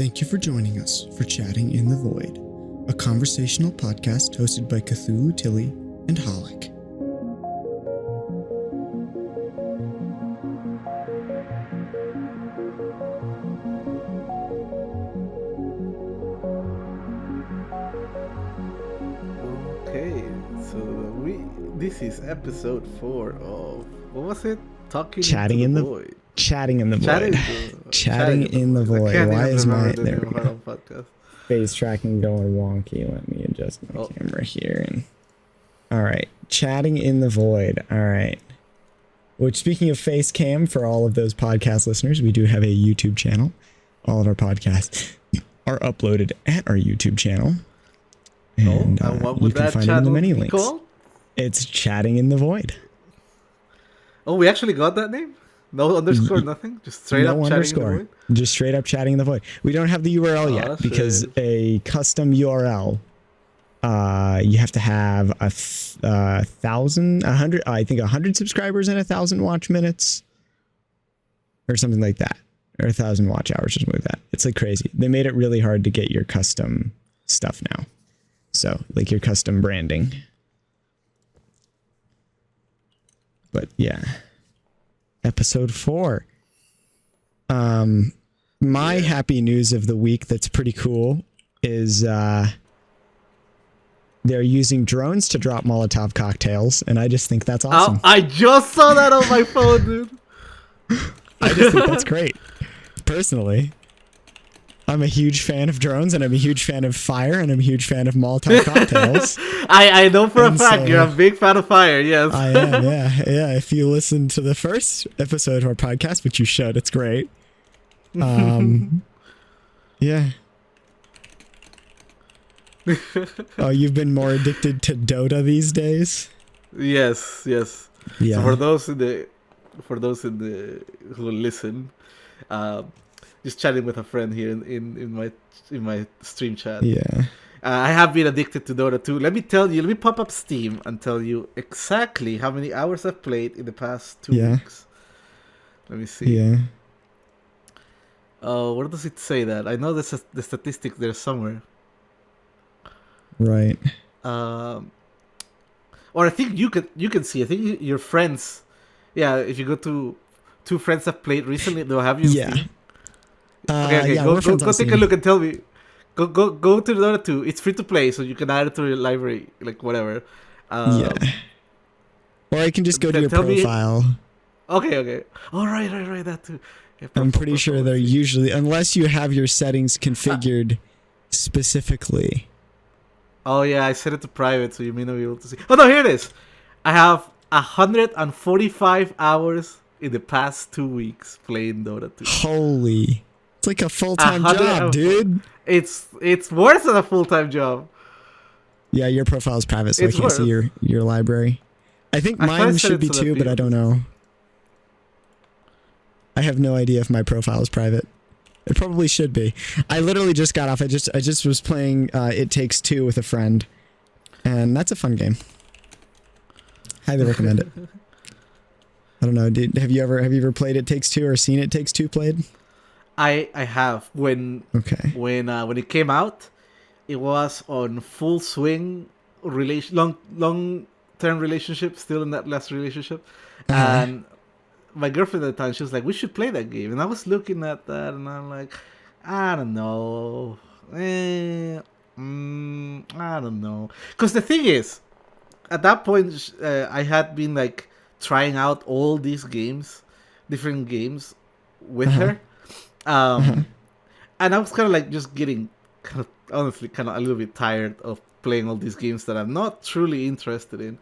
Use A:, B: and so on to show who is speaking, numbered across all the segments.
A: Thank you for joining us for Chatting in the Void, a conversational podcast hosted by Cthulhu Tilly and Holic.
B: Okay, so this is episode 4 of, what was it?
A: Chatting in the Void. Chatting in the Void. Why is my face tracking going wonky? Let me adjust my camera here. All right, Chatting in the Void. All right. Which, speaking of face cam, for all of those podcast listeners, we do have a YouTube channel. All of our podcasts are uploaded at our YouTube channel. And
B: what
A: you
B: would
A: can
B: that
A: find it in the
B: channel
A: menu
B: be
A: links.
B: called?
A: It's Chatting in the Void.
B: Oh, we actually got that name? No underscore, nothing? Just straight up Chatting in the Void?
A: Just straight up Chatting in the Void. We don't have the URL yet because a custom URL, you have to have 100 subscribers and 1,000 watch minutes or something like that, or 1,000 watch hours or something like that. It's like crazy. They made it really hard to get your custom stuff now. So like your custom branding. But yeah. Episode 4. My happy news of the week that's pretty cool is they're using drones to drop Molotov cocktails, and I just think that's awesome.
B: I just saw that on my phone, dude.
A: I just think that's great. Personally, I'm a huge fan of drones, and I'm a huge fan of fire, and I'm a huge fan of Molotov cocktails.
B: I know for a fact you're a big fan of fire, yes.
A: I am, yeah. If you listen to the first episode of our podcast, which you should, it's great. Yeah. Oh, you've been more addicted to DOTA these days?
B: Yes. Yeah. So for those in the who listen, just chatting with a friend here in my stream chat.
A: Yeah.
B: I have been addicted to Dota 2. Let me pop up Steam and tell you exactly how many hours I've played in the past 2 weeks. Let me see.
A: Yeah.
B: Where does it say that? I know there's the statistics there somewhere.
A: Right.
B: Or I think you can see. I think your friends. Yeah, if you go to two friends have played recently, they'll have you.
A: Yeah.
B: Okay. Go take a look and tell me. Go to the Dota 2. It's free to play, so you can add it to your library, like whatever.
A: Yeah. Or I can just go to your profile.
B: Okay. All right. That too. Yeah,
A: I'm pretty sure they're usually, unless you have your settings configured specifically.
B: Oh yeah, I set it to private, so you may not be able to see. Oh no, here it is. I have 145 hours in the past 2 weeks playing Dota 2.
A: Holy. It's like a full-time job, dude.
B: It's worse than a full-time job.
A: Yeah, your profile is private, so I can't see your library. I think mine should be too, but I don't know. I have no idea if my profile is private. It probably should be. I literally just got off. I just was playing It Takes Two with a friend, and that's a fun game. Highly recommend it. I don't know. Have you ever played It Takes Two or seen It Takes Two played?
B: I have. When it came out, it was on full swing long term relationship, still in that last relationship, and my girlfriend at the time, she was like, we should play that game. And I was looking at that and I'm like, I don't know. I don't know. Because the thing is, at that point, I had been like trying out all these games, different games with her. And I was kind of like just getting honestly a little bit tired of playing all these games that I'm not truly interested in.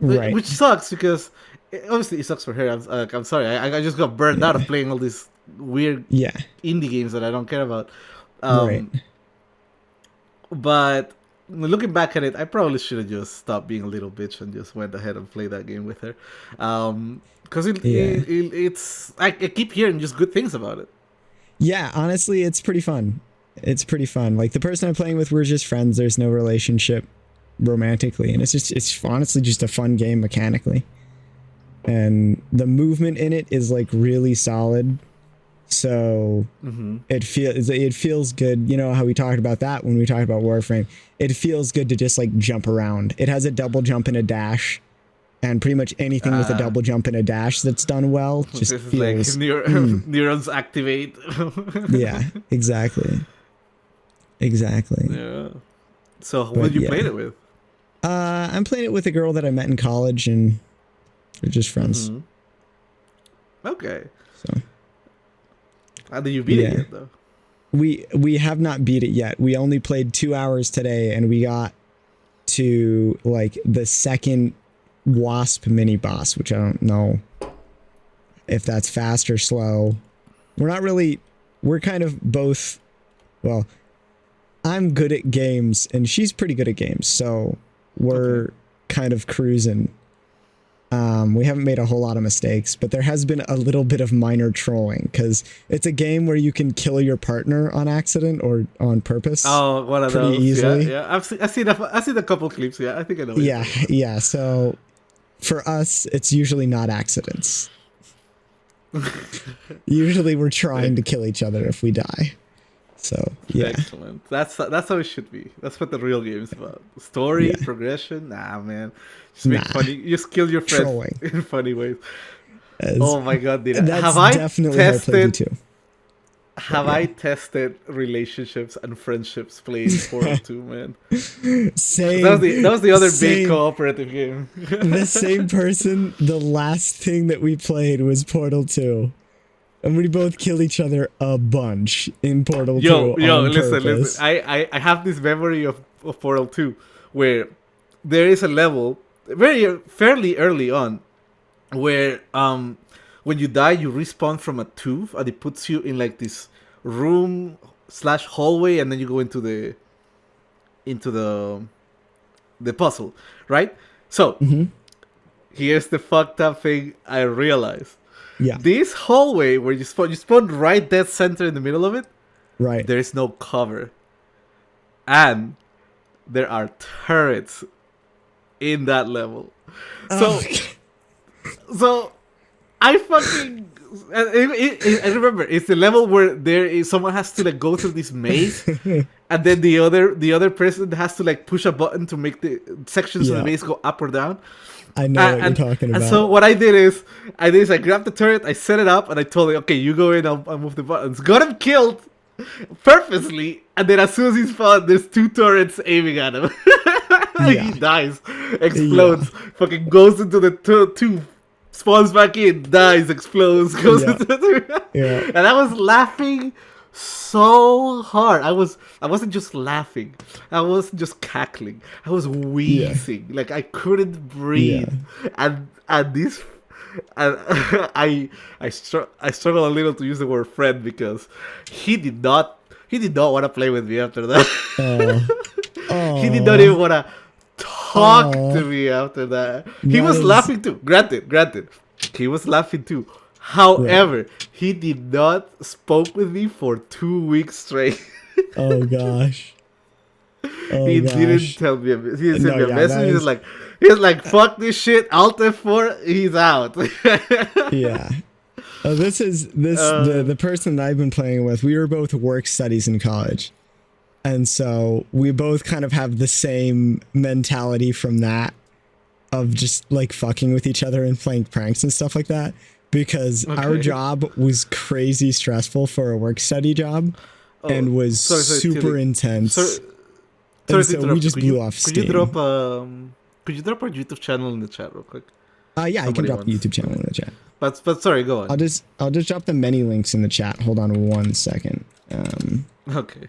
B: Right. Which sucks because obviously it sucks for her. I'm sorry. I just got burned out of playing all these weird indie games that I don't care about. Right. But looking back at it, I probably should have just stopped being a little bitch and just went ahead and played that game with her. Because it's I keep hearing just good things about it.
A: Yeah, honestly, it's pretty fun. Like the person I'm playing with, we're just friends. There's no relationship romantically, and it's honestly just a fun game mechanically, and the movement in it is like really solid. So it feels good. You know how we talked about that when we talked about Warframe. It feels good to just like jump around. It has a double jump and a dash, and pretty much anything with a double jump and a dash that's done well just feels
B: like neurons activate.
A: Yeah, exactly.
B: Yeah. So who did you play it with?
A: I'm playing it with a girl that I met in college, and we're just friends.
B: Okay.
A: So.
B: How did you beat it yet, though?
A: We have not beat it yet. We only played 2 hours today, and we got to like the second wasp mini boss, which I don't know if that's fast or slow. We're kind of both. Well, I'm good at games, and she's pretty good at games, so we're kind of cruising. We haven't made a whole lot of mistakes, but there has been a little bit of minor trolling because it's a game where you can kill your partner on accident or on purpose.
B: Oh, one of those.
A: Easily.
B: Yeah. I've seen a couple clips. Yeah, I think I know.
A: Yeah. So for us, it's usually not accidents. Usually we're trying to kill each other if we die. So yeah,
B: excellent. That's how it should be. That's what the real game is about. Story, progression. Nah, man. Just make funny. You just kill your friends in funny ways. Oh my god, dude. Have I tested? I tested relationships and friendships playing Portal 2, man?
A: Same.
B: That was the other big cooperative game.
A: The same person. The last thing that we played was Portal 2. And we both kill each other a bunch in Portal 2.
B: Listen. I have this memory of Portal 2 where there is a level fairly early on where when you die you respawn from a tooth and it puts you in like this room / hallway, and then you go into the puzzle, right? So here's the fucked up thing I realized.
A: Yeah.
B: This hallway where you spawn right dead center in the middle of it.
A: Right.
B: There is no cover. And there are turrets in that level. So I fucking I remember it's the level where someone has to like go through this maze, and then the other person has to like push a button to make the sections of the maze go up or down.
A: I know what you're talking about.
B: And so what I did is I grabbed the turret, I set it up, and I told him, okay, you go in, I'll move the buttons. Got him killed purposely, and then as soon as he's found, there's 2 turrets aiming at him. He dies, explodes, fucking goes into the tube, spawns back in, dies, explodes, goes into the and I was laughing so hard. I wasn't just laughing. I wasn't just cackling. I was wheezing. Like I couldn't breathe. And this I struggle a little to use the word friend because he did not want to play with me after that. He did not even want to talk to me after that. He was laughing too. Granted. He was laughing too. However, he did not spoke with me for 2 weeks straight.
A: Oh gosh.
B: He didn't tell me. He didn't send me a message. He was like, fuck this shit. Alt F4. He's out.
A: Yeah. The person that I've been playing with. We were both work studies in college, and so we both kind of have the same mentality from that, of just like fucking with each other and playing pranks and stuff like that. Because our job was crazy stressful for a work study job, and was super intense. So we just blew off steam.
B: Could you drop our YouTube channel in the chat real quick?
A: Yeah, I can drop the YouTube channel in the chat.
B: But sorry, go on.
A: I'll just drop the many links in the chat. Hold on 1 second.
B: Okay.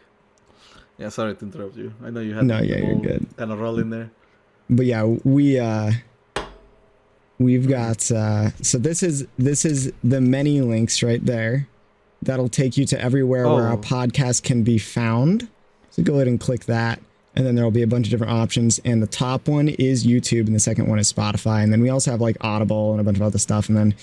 B: Yeah, sorry to interrupt you. I know you had
A: you're good.
B: Kind of roll in there.
A: But yeah, we've got so this is the many links right there. That'll take you to everywhere where our podcast can be found. So go ahead and click that, and then there'll be a bunch of different options. And the top one is YouTube, and the second one is Spotify. And then we also have like Audible and a bunch of other stuff. And then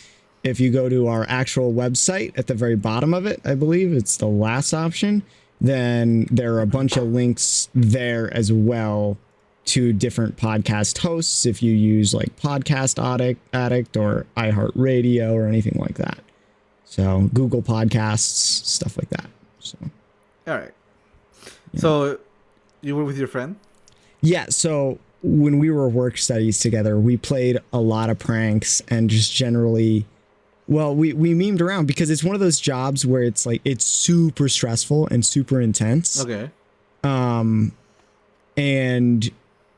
A: if you go to our actual website at the very bottom of it, I believe it's the last option, then there are a bunch of links there as well to different podcast hosts if you use like Podcast Addict or iHeartRadio or anything like that. So Google Podcasts, stuff like that. So.
B: All right. Yeah. So you were with your friend?
A: Yeah. So when we were work studies together, we played a lot of pranks and just generally, well, we memed around because it's one of those jobs where it's like, it's super stressful and super intense.
B: Okay.
A: And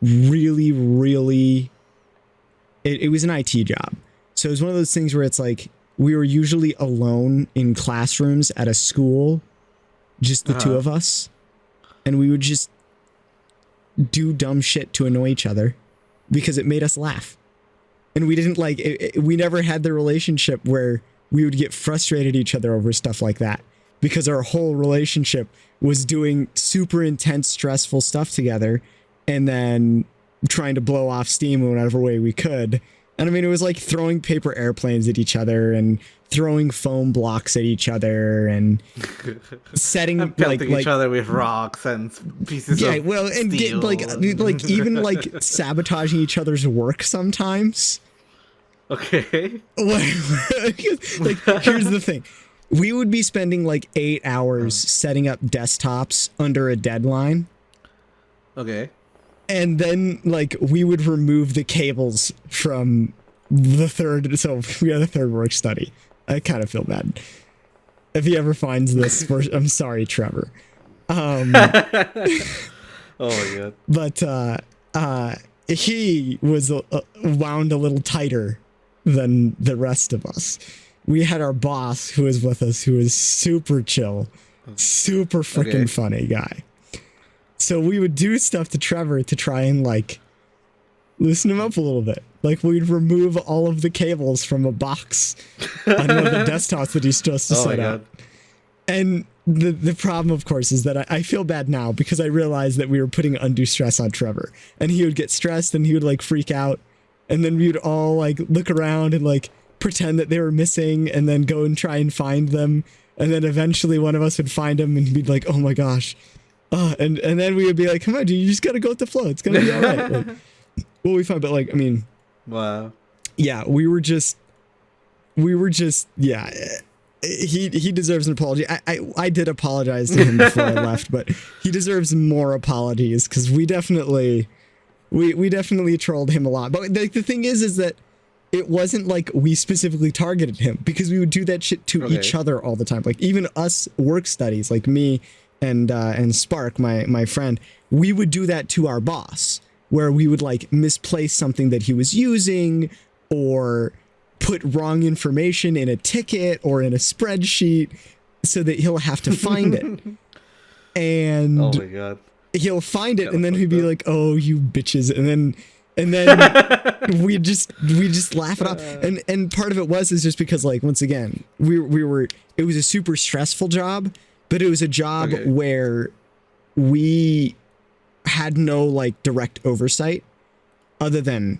A: really, really, it was an IT job. So it was one of those things where it's like, we were usually alone in classrooms at a school, just the two of us. And we would just do dumb shit to annoy each other because it made us laugh. And we didn't like it, we never had the relationship where we would get frustrated at each other over stuff like that, because our whole relationship was doing super intense, stressful stuff together and then trying to blow off steam in whatever way we could. And I mean, it was like throwing paper airplanes at each other and throwing foam blocks at each other and setting
B: and pelting each other with rocks and pieces of
A: and
B: steel.
A: Like even like sabotaging each other's work sometimes.
B: Okay.
A: Like here's the thing. We would be spending like 8 hours setting up desktops under a deadline.
B: Okay.
A: And then, like, we would remove the cables from the third. So we had a third work study. I kind of feel bad if he ever finds this. I'm sorry, Trevor.
B: Oh my god.
A: But he was wound a little tighter than the rest of us. We had our boss who was with us, who was super chill, super freaking funny guy. So we would do stuff to Trevor to try and like loosen him up a little bit. Like we'd remove all of the cables from a box on one of the desktops that he's supposed to set up. And the problem, of course, is that I feel bad now because I realized that we were putting undue stress on Trevor. And he would get stressed and he would like freak out. And then we would all like look around and like pretend that they were missing and then go and try and find them. And then eventually one of us would find him and be like, oh my gosh. And then we would be like, come on, dude, you just got to go with the flow. It's going to be all right. Like, well, we found, but like, I mean,
B: wow.
A: Yeah, we were just, yeah, he deserves an apology. I did apologize to him before I left, but he deserves more apologies because we definitely trolled him a lot. But like, the thing is that it wasn't like we specifically targeted him because we would do that shit to each other all the time. Like even us work studies, like me and Spark, my friend, we would do that to our boss, where we would like misplace something that he was using or put wrong information in a ticket or in a spreadsheet so that he'll have to find it. And
B: oh my god,
A: he'll find it and then he'd be like, oh, you bitches. And then we just laugh it off. And part of it is just because like, once again, it was a super stressful job, but it was a job where we had no like direct oversight other than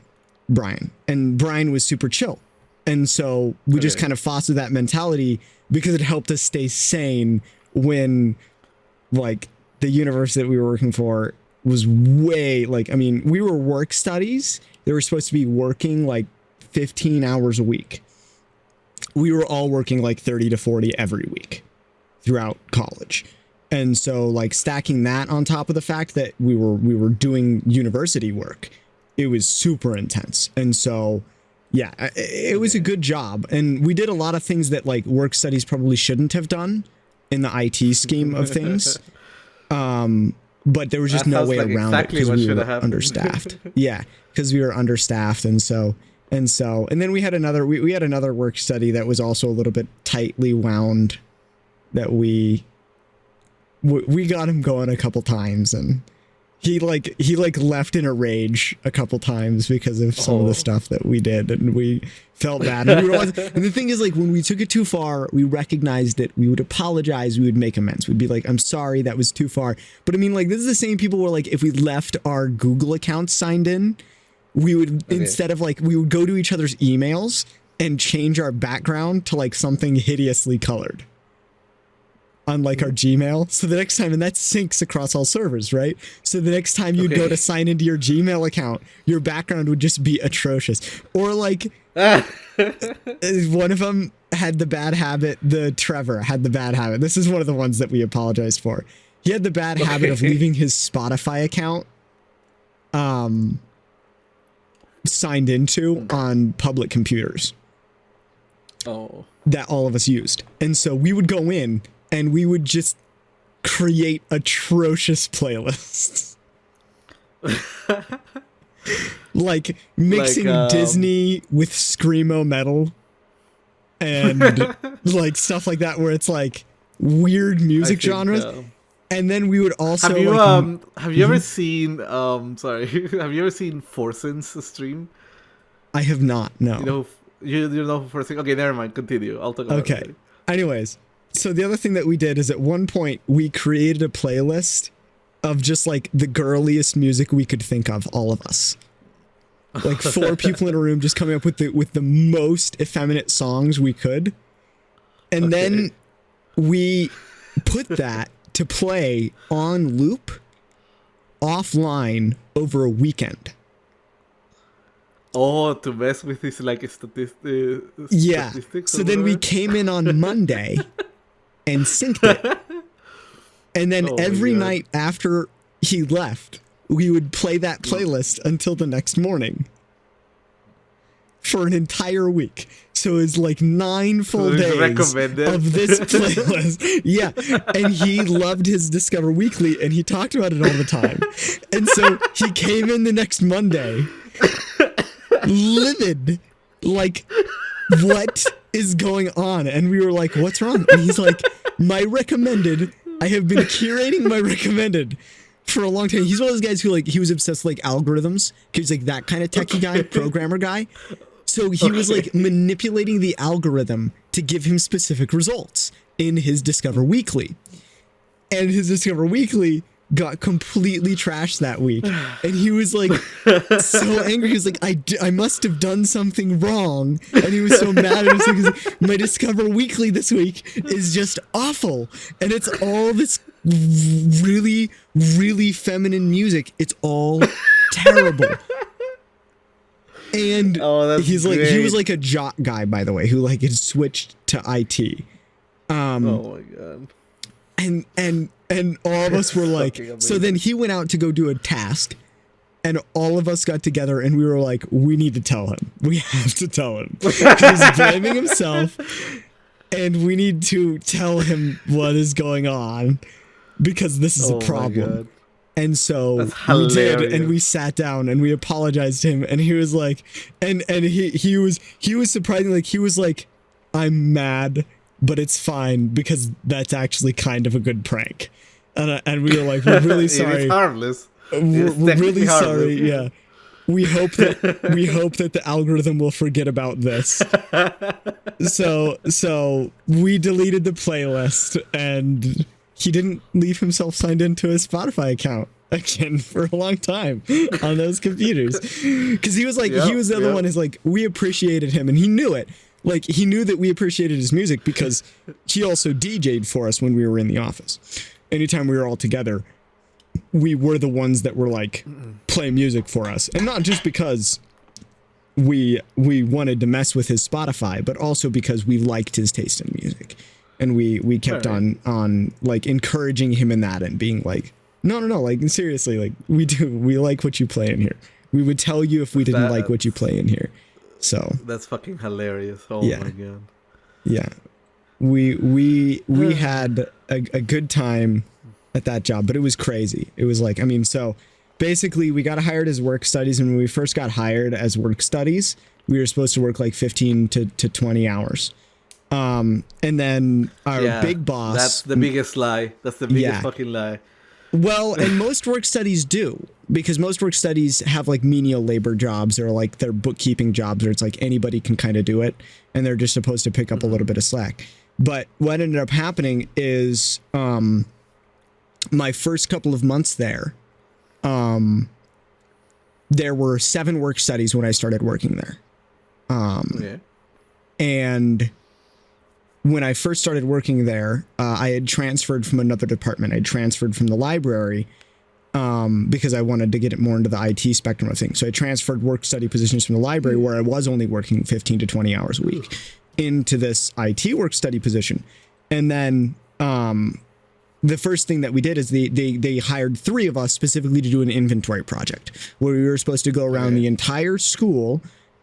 A: Brian, and Brian was super chill. And so we just kind of fostered that mentality because it helped us stay sane when like the university that we were working for was way like, I mean, we were work studies. They were supposed to be working like 15 hours a week. We were all working like 30 to 40 every week throughout college. And so like stacking that on top of the fact that we were doing university work, it was super intense. And so, yeah, it was a good job. And we did a lot of things that like work studies probably shouldn't have done in the IT scheme of things. But there was just no way around it because we were understaffed. Yeah, because we were understaffed. And then we had another work study that was also a little bit tightly wound that we got him going a couple times, and he left in a rage a couple times because of some of the stuff that we did, and we felt bad. And the thing is, like, when we took it too far, we recognized it. We would apologize. We would make amends. We'd be like, I'm sorry, that was too far. But I mean, like, this is the same people where, like, if we left our Google accounts signed in, we would, instead of like, we would go to each other's emails and change our background to like something hideously colored on like our Gmail. So the next time, and that syncs across all servers, right? So the next time you'd go to sign into your Gmail account, your background would just be atrocious. Or like one of them, had the bad habit. Trevor had the bad habit. This is one of the ones that we apologized for. He had the bad habit of leaving his Spotify account signed into on public computers.
B: Oh.
A: That all of us used. And so we would go in and we would just create atrocious playlists. Like mixing Disney with screamo metal and like stuff like that, where it's like weird music genres. And then we would also
B: have you ever seen have you ever seen Forsen's stream?
A: I have not. No.
B: You know Forsen? Okay, never mind. Continue. I'll talk about it.
A: Okay. Anyways, so the other thing that we did is at one point we created a playlist of just like the girliest music we could think of, all of us. Like 4 people in a room just coming up with the most effeminate songs we could. And then we put that to play on loop offline over a weekend.
B: Oh, to mess with this like statistics.
A: Yeah. So then we came in on Monday and synced it. And then every night after he left, we would play that playlist until the next morning. For an entire week. So it's like 9 full days of this playlist. Yeah. And he loved his Discover Weekly and he talked about it all the time. And so he came in the next Monday livid, like, what is going on? And we were like, what's wrong? And he's like, I have been curating my recommended for a long time. He's one of those guys who like, he was obsessed with like algorithms. He's like that kind of techie guy, programmer guy. So he was like manipulating the algorithm to give him specific results in his Discover Weekly. And his Discover Weekly got completely trashed that week. And he was like so angry. He was like, I must have done something wrong. And he was so mad. At us because my Discover Weekly this week is just awful. And it's all this really, really feminine music. It's all terrible. And he's like, he was like a jock guy, by the way, who like had switched to IT.
B: Oh my God.
A: And all of us were like, so then he went out to go do a task and all of us got together and we were like, we need to tell him. We have to tell him. He's blaming himself and we need to tell him what is going on because this is a problem. And so we did, and we sat down and we apologized to him and he was like, and he was surprisingly like, he was like, I'm mad, but it's fine because that's actually kind of a good prank. And we were like, we're really sorry.
B: It's harmless.
A: We're really sorry. Yeah. We hope that the algorithm will forget about this. So we deleted the playlist and he didn't leave himself signed into his Spotify account again for a long time on those computers. Cause he was like, he was the other one is like, we appreciated him and he knew it. Like he knew that we appreciated his music because he also DJ'd for us when we were in the office. Anytime we were all together, we were the ones that were like play music for us. And not just because we wanted to mess with his Spotify, but also because we liked his taste in music. And we kept on like encouraging him in that and being like, no, like seriously, like we like what you play in here. We would tell you if we didn't like what you play in here. So
B: that's fucking hilarious. Oh my God.
A: Yeah. We had a good time at that job, but it was crazy. It was like, I mean, so basically we got hired as work studies, and when we first got hired as work studies, we were supposed to work like 15 to 20 hours. And then our big boss...
B: That's the biggest lie. That's the biggest fucking lie.
A: Well, and most work studies do, because most work studies have like menial labor jobs or like their bookkeeping jobs where it's like anybody can kind of do it and they're just supposed to pick up a little bit of slack. But what ended up happening is my first couple of months there, there were 7 work studies when I started working there. And when I first started working there, I had transferred from another department. I transferred from the library because I wanted to get it more into the IT spectrum of things. So I transferred work study positions from the library where I was only working 15 to 20 hours a week. into this IT work study position. And then the first thing that we did is they hired 3 of us specifically to do an inventory project where we were supposed to go around the entire school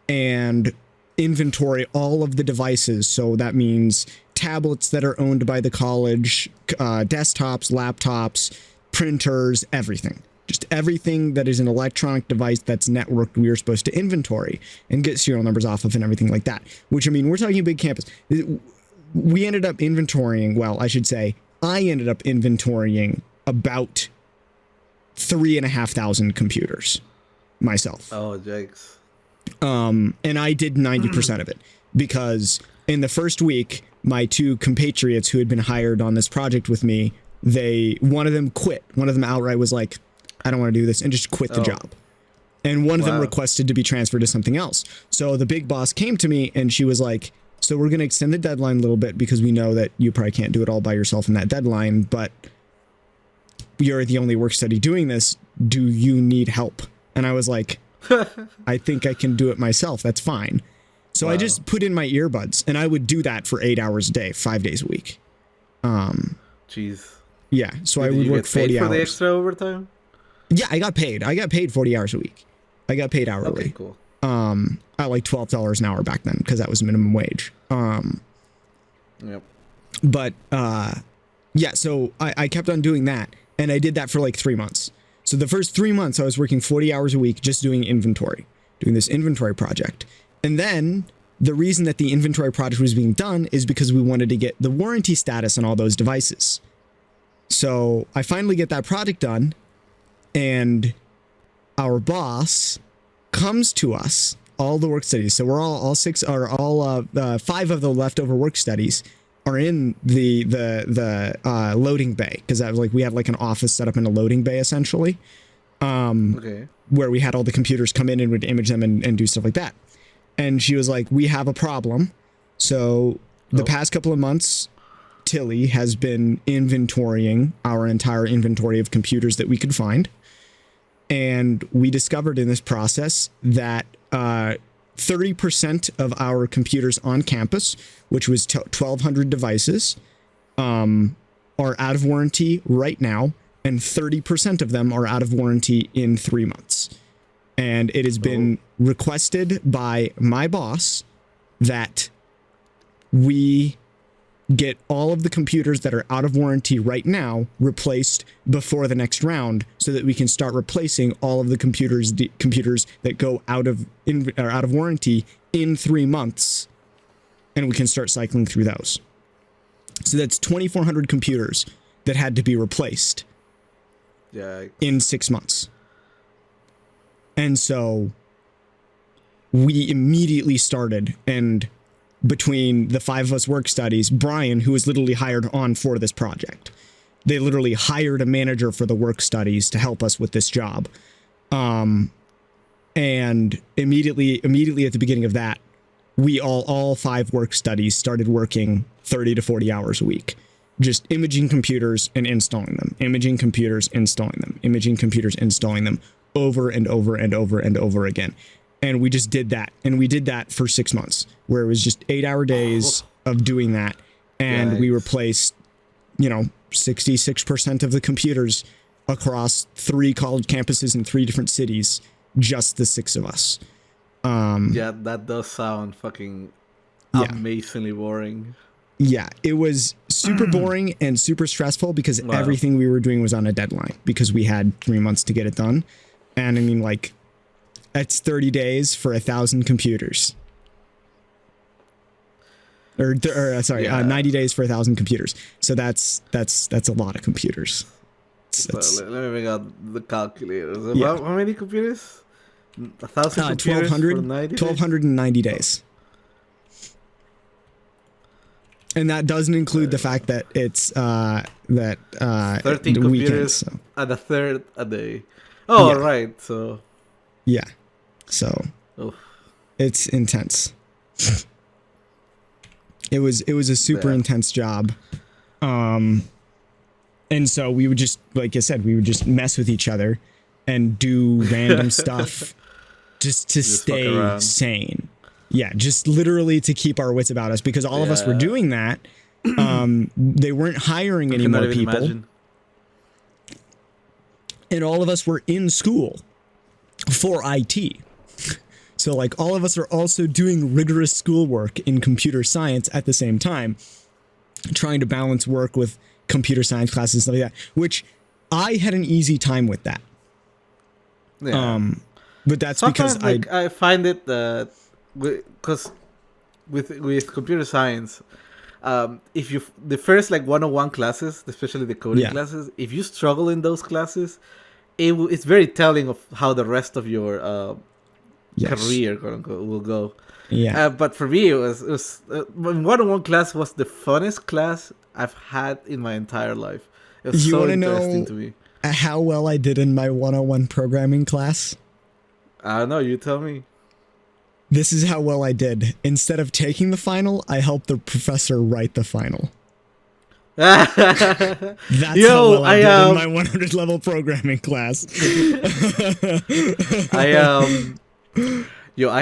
A: and inventory all of the devices. So that means tablets that are owned by the college, desktops, laptops, printers, everything. Just everything that is an electronic device that's networked, we are supposed to inventory and get serial numbers off of and everything like that. Which, I mean, we're talking a big campus. We ended up inventorying, well, I should say, I ended up inventorying about 3,500 computers myself.
B: Oh, jakes.
A: And I did 90% of it because in the first week, my 2 compatriots who had been hired on this project with me, one of them quit. One of them outright was like, I don't want to do this, and just quit the job. And one of them requested to be transferred to something else. So the big boss came to me and she was like, so we're going to extend the deadline a little bit because we know that you probably can't do it all by yourself in that deadline, but you're the only work study doing this. Do you need help? And I was like, I think I can do it myself. That's fine. So I just put in my earbuds and I would do that for 8 hours a day, 5 days a week.
B: Jeez.
A: Yeah. So I would work 40 hours.
B: For the extra overtime?
A: Yeah, I got paid. I got paid 40 hours a week. I got paid hourly.
B: Okay, cool.
A: At like $12 an hour back then because that was minimum wage.
B: Yep.
A: But yeah, so I kept on doing that, and I did that for like 3 months. So the first 3 months I was working 40 hours a week just doing inventory, doing this inventory project. And then the reason that the inventory project was being done is because we wanted to get the warranty status on all those devices. So I finally get that project done, and our boss comes to us, all the work studies. So we're all 6 or all 5 of the leftover work studies are in the loading bay, because that was like, we had like an office set up in a loading bay essentially, where we had all the computers come in and would image them and do stuff like that. And she was like, we have a problem. So the past couple of months, Tilly has been inventorying our entire inventory of computers that we could find. And we discovered in this process that 30% of our computers on campus, which was 1,200 devices, are out of warranty right now, and 30% of them are out of warranty in 3 months. And it has been requested by my boss that we get all of the computers that are out of warranty right now replaced before the next round, so that we can start replacing all of the computers that go out of warranty in 3 months, and we can start cycling through those. So that's 2,400 computers that had to be replaced in 6 months. And so we immediately started, and between the 5 of us work studies, Brian, who was literally hired on for this project, they literally hired a manager for the work studies to help us with this job. And immediately at the beginning of that, we all 5 work studies started working 30 to 40 hours a week, just imaging computers and installing them, imaging computers, installing them, imaging computers, installing them over and over and over and over again. And we just did that. And we did that for 6 months, where it was just 8-hour days of doing that. And we replaced, 66% of the computers across 3 college campuses in 3 different cities, just the 6 of us.
B: Yeah, that does sound fucking amazingly boring.
A: Yeah, it was super boring and super stressful because everything we were doing was on a deadline, because we had 3 months to get it done. And I mean, like, that's 30 days for 1,000 computers. Or 90 days for 1,000 computers. So that's a lot of computers.
B: Let me bring out the calculator. How many computers? 1,000 computers
A: 1,290 days. And that doesn't include the fact that it's
B: 13
A: computers
B: weekends, and a third a day. Oh, right. So
A: yeah. So it's intense. It was a super intense job. And so we would just, like I said, we would just mess with each other and do random stuff just to stay sane. Yeah, just literally to keep our wits about us, because all of us were doing that. They weren't hiring any more people. Imagine. And all of us were in school for IT. So like all of us are also doing rigorous schoolwork in computer science at the same time, trying to balance work with computer science classes and stuff like that, which I had an easy time with that. Yeah. But that's sometimes, because
B: I find it because with computer science, if you the first like 101 classes, especially the coding classes, if you struggle in those classes, it's very telling of how the rest of your career quote unquote, will go. Yeah. But for me, it was 101 class was the funnest class I've had in my entire life. It was so interesting to me.
A: How well I did in my 101 programming class?
B: I don't know. You tell me.
A: This is how well I did. Instead of taking the final, I helped the professor write the final. That's how well I did in my 100 level programming class.
B: I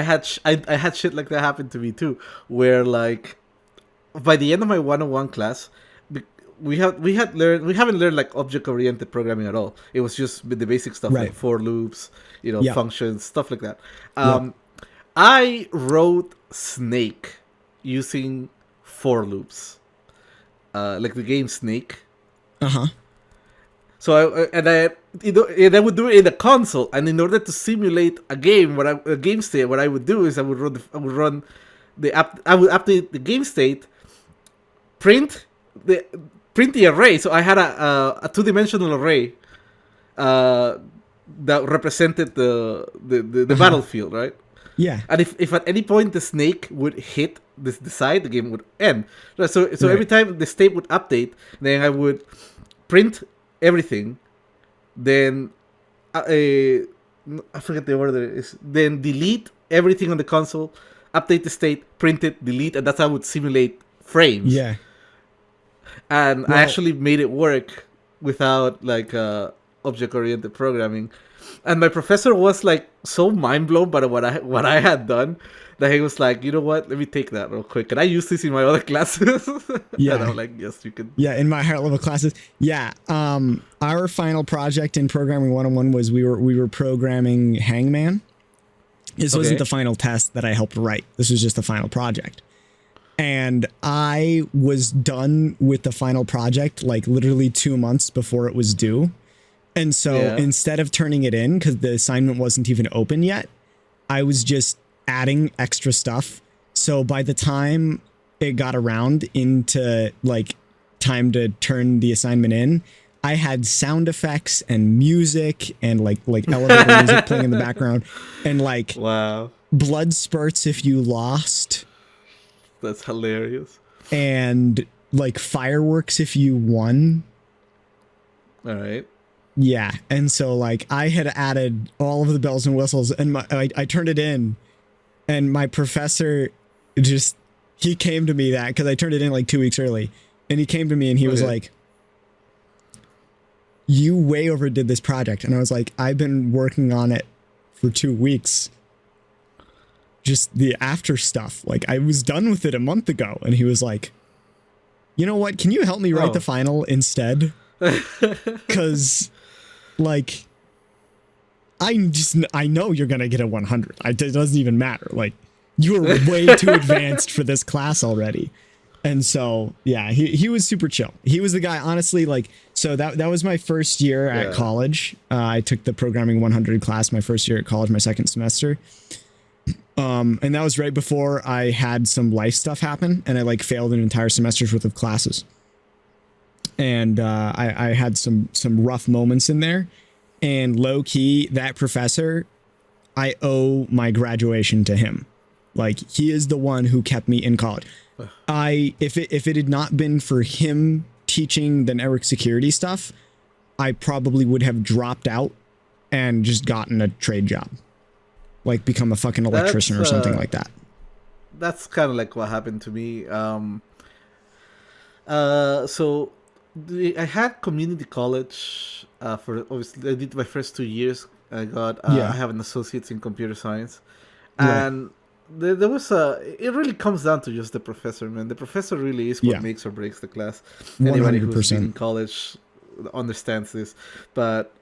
B: had shit like that happen to me too, where like by the end of my 101 class, we haven't learned like object oriented programming at all. It was just the basic stuff like for loops, functions, stuff like that. I wrote Snake using for loops, like the game Snake. So I would do it in the console, and in order to simulate a game, a game state, what I would do is I would update the game state, print the array. So I had a 2-dimensional array that represented the battlefield, right?
A: Yeah.
B: And if at any point the snake would hit the side, the game would end. So every time the state would update, then I would print everything, then I forget the order, then delete everything on the console, update the state, print it, delete, and that's how I would simulate frames.
A: Yeah.
B: And I actually made it work without like object-oriented programming. And my professor was like so mind blown by what I had done that he was like, you know what? Let me take that real quick. Can I use this in my other classes?
A: Yeah.
B: And I'm like, yes, you can.
A: Yeah, in my higher level classes. Yeah. Our final project in programming 101 was we were programming Hangman. This wasn't the final test that I helped write. This was just the final project. And I was done with the final project like literally 2 months before it was due. And so instead of turning it in, because the assignment wasn't even open yet, I was just adding extra stuff. So by the time it got around into like time to turn the assignment in, I had sound effects and music and like elevator music playing in the background and like blood spurts if you lost.
B: That's hilarious.
A: And like fireworks if you won.
B: All right.
A: Yeah, and so like I had added all of the bells and whistles, and I turned it in, and my professor he came to me because I turned it in like 2 weeks early, and he came to me and he was like, "You way overdid this project," and I was like, "I've been working on it for 2 weeks. Just the after stuff, like I was done with it a month ago," and he was like, "You know what? Can you help me write the final instead?" Because like I know you're gonna get a 100. It doesn't even matter. Like you were way too advanced for this class already. And so yeah, he was super chill. He was the guy, honestly. Like so that was my first year at college. I took the programming 100 class my first year at college, my second semester. And that was right before I had some life stuff happen, and I like failed an entire semester's worth of classes. And I had some rough moments in there, and low key, that professor, I owe my graduation to him. Like he is the one who kept me in college. If it had not been for him teaching the network security stuff, I probably would have dropped out and just gotten a trade job, like become a fucking electrician or something like that.
B: That's kind of like what happened to me. So I had community college for obviously I did my first 2 years. I have an associate's in computer science, and there was it really comes down to just the professor, man. The professor really is what makes or breaks the class. 100%. Anybody who's been in college understands this. But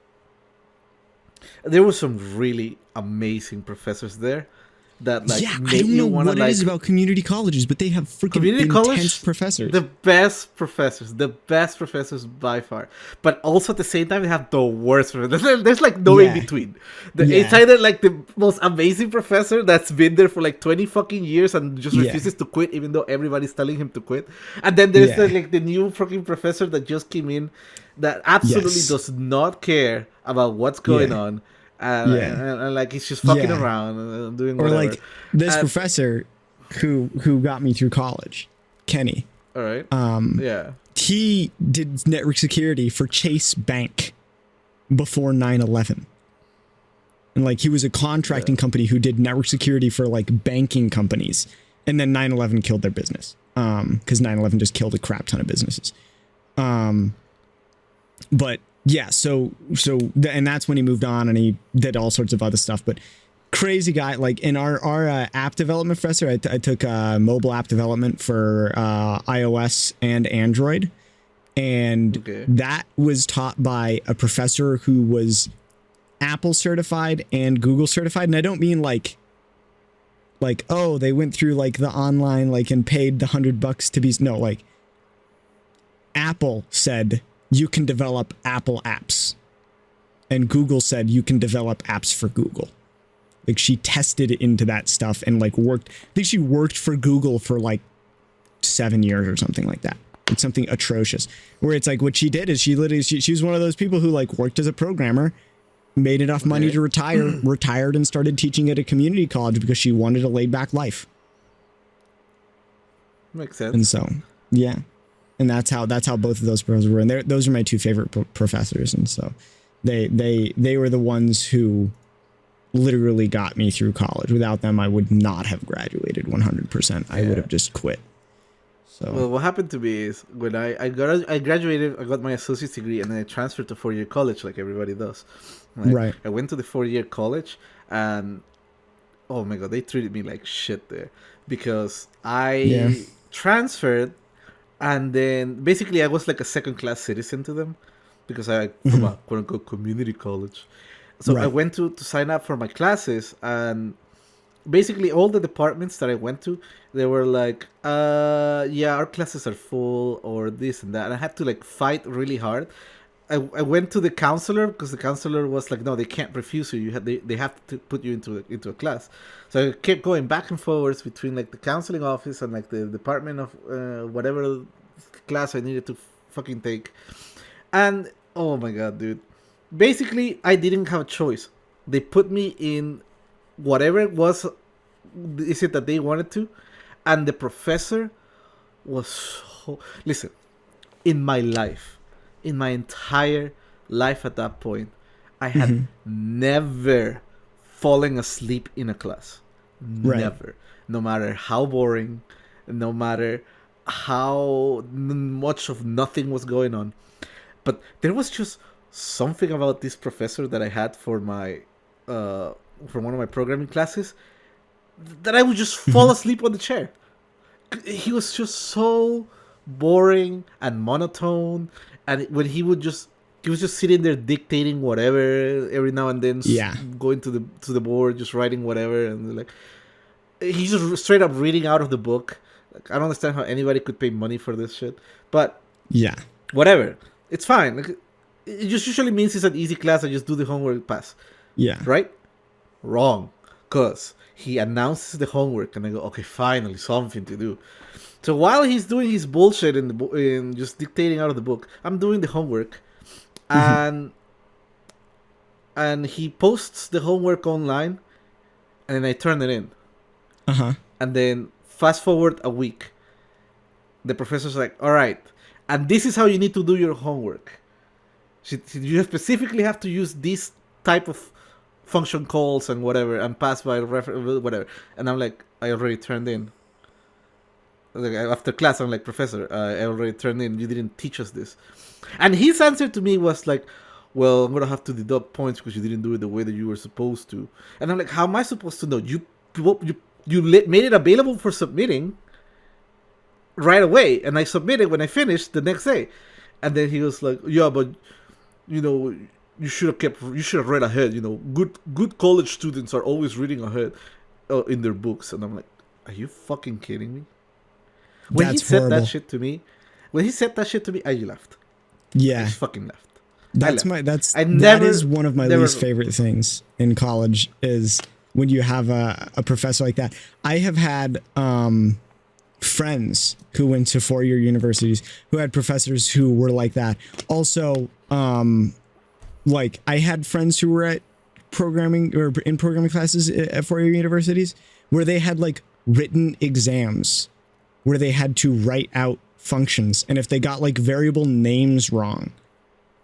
B: there were some really amazing professors there that like
A: I don't know what it is about community colleges, but they have freaking intense professors.
B: The best professors by far. But also at the same time, they have the worst professors. There's like no in between. It's either like the most amazing professor that's been there for like 20 fucking years and just refuses to quit, even though everybody's telling him to quit. And then there's the new fucking professor that just came in that absolutely does not care about what's going on. And like he's just fucking around and doing whatever.
A: Or like this professor who got me through college, Kenny.
B: All right.
A: He did network security for Chase Bank before 9/11. And like he was a contracting company who did network security for like banking companies, and then 9/11 killed their business. Because 9/11 just killed a crap ton of businesses. But yeah, and that's when he moved on and he did all sorts of other stuff. But crazy guy. Like in our app development professor, I took mobile app development for iOS and Android, and that was taught by a professor who was Apple certified and Google certified. And I don't mean like oh, they went through like the online like and paid the $100 to be like Apple said you can develop Apple apps, and Google said you can develop apps for Google. Like she tested into that stuff and like worked. I think she worked for Google for like 7 years or something like that. It's something atrocious. Where it's like what she did is she was one of those people who like worked as a programmer, made enough money to retire, retired and started teaching at a community college because she wanted a laid back life.
B: Makes sense.
A: And so, yeah. And that's how both of those professors were. And those are my two favorite professors. And so they were the ones who literally got me through college. Without them, I would not have graduated 100%. I would have just quit. So
B: well, what happened to me is when I graduated, I got my associate's degree, and then I transferred to 4-year college like everybody does. Right. I went to the 4-year college, and oh my God, they treated me like shit there because I transferred. And then basically I was like a second-class citizen to them because I from a quote-unquote community college. So I went to sign up for my classes, and basically all the departments that I went to, they were like, our classes are full or this and that. And I had to like fight really hard. I went to the counselor because the counselor was like, no, they can't refuse you. They have to put you into a class. So I kept going back and forwards between like the counseling office and like the department of whatever class I needed to fucking take. And oh my God, dude. Basically, I didn't have a choice. They put me in whatever it was that they wanted to. And the professor was so... Listen, in my my entire life at that point, I had never fallen asleep in a class. Never. No matter how boring, no matter how much of nothing was going on. But there was just something about this professor that I had for my for one of my programming classes that I would just fall asleep on the chair. He was just so boring and monotone, and when he was just sitting there dictating whatever every now and then, going to the board, just writing whatever, and like he's just straight up reading out of the book. Like, I don't understand how anybody could pay money for this shit, but whatever, it's fine. Like, it just usually means it's an easy class. I just do the homework, pass. Right? Wrong, cause he announces the homework, and I go, okay, finally something to do. So while he's doing his bullshit in just dictating out of the book, I'm doing the homework, and he posts the homework online, and then I turn it in. And then fast forward a week, the professor's like, all right, and this is how you need to do your homework. You specifically have to use this type of function calls and whatever, and pass by whatever. And I'm like, I already turned in. Like, after class, I'm like, Professor, I already turned in. You didn't teach us this. And his answer to me was like, well, I'm going to have to deduct points because you didn't do it the way that you were supposed to. And I'm like, how am I supposed to know? You you made it available for submitting right away, and I submitted when I finished the next day. And then he was like, yeah, but you should have read ahead. Good college students are always reading ahead in their books. And I'm like, are you fucking kidding me? When he said that shit to me, I left.
A: Yeah,
B: I just fucking left.
A: That is one of my least favorite things in college is when you have a professor like that. I have had friends who went to 4-year universities who had professors who were like that. Also, like I had friends who were at programming or in programming classes at 4-year universities where they had like written exams where they had to write out functions, and if they got like variable names wrong,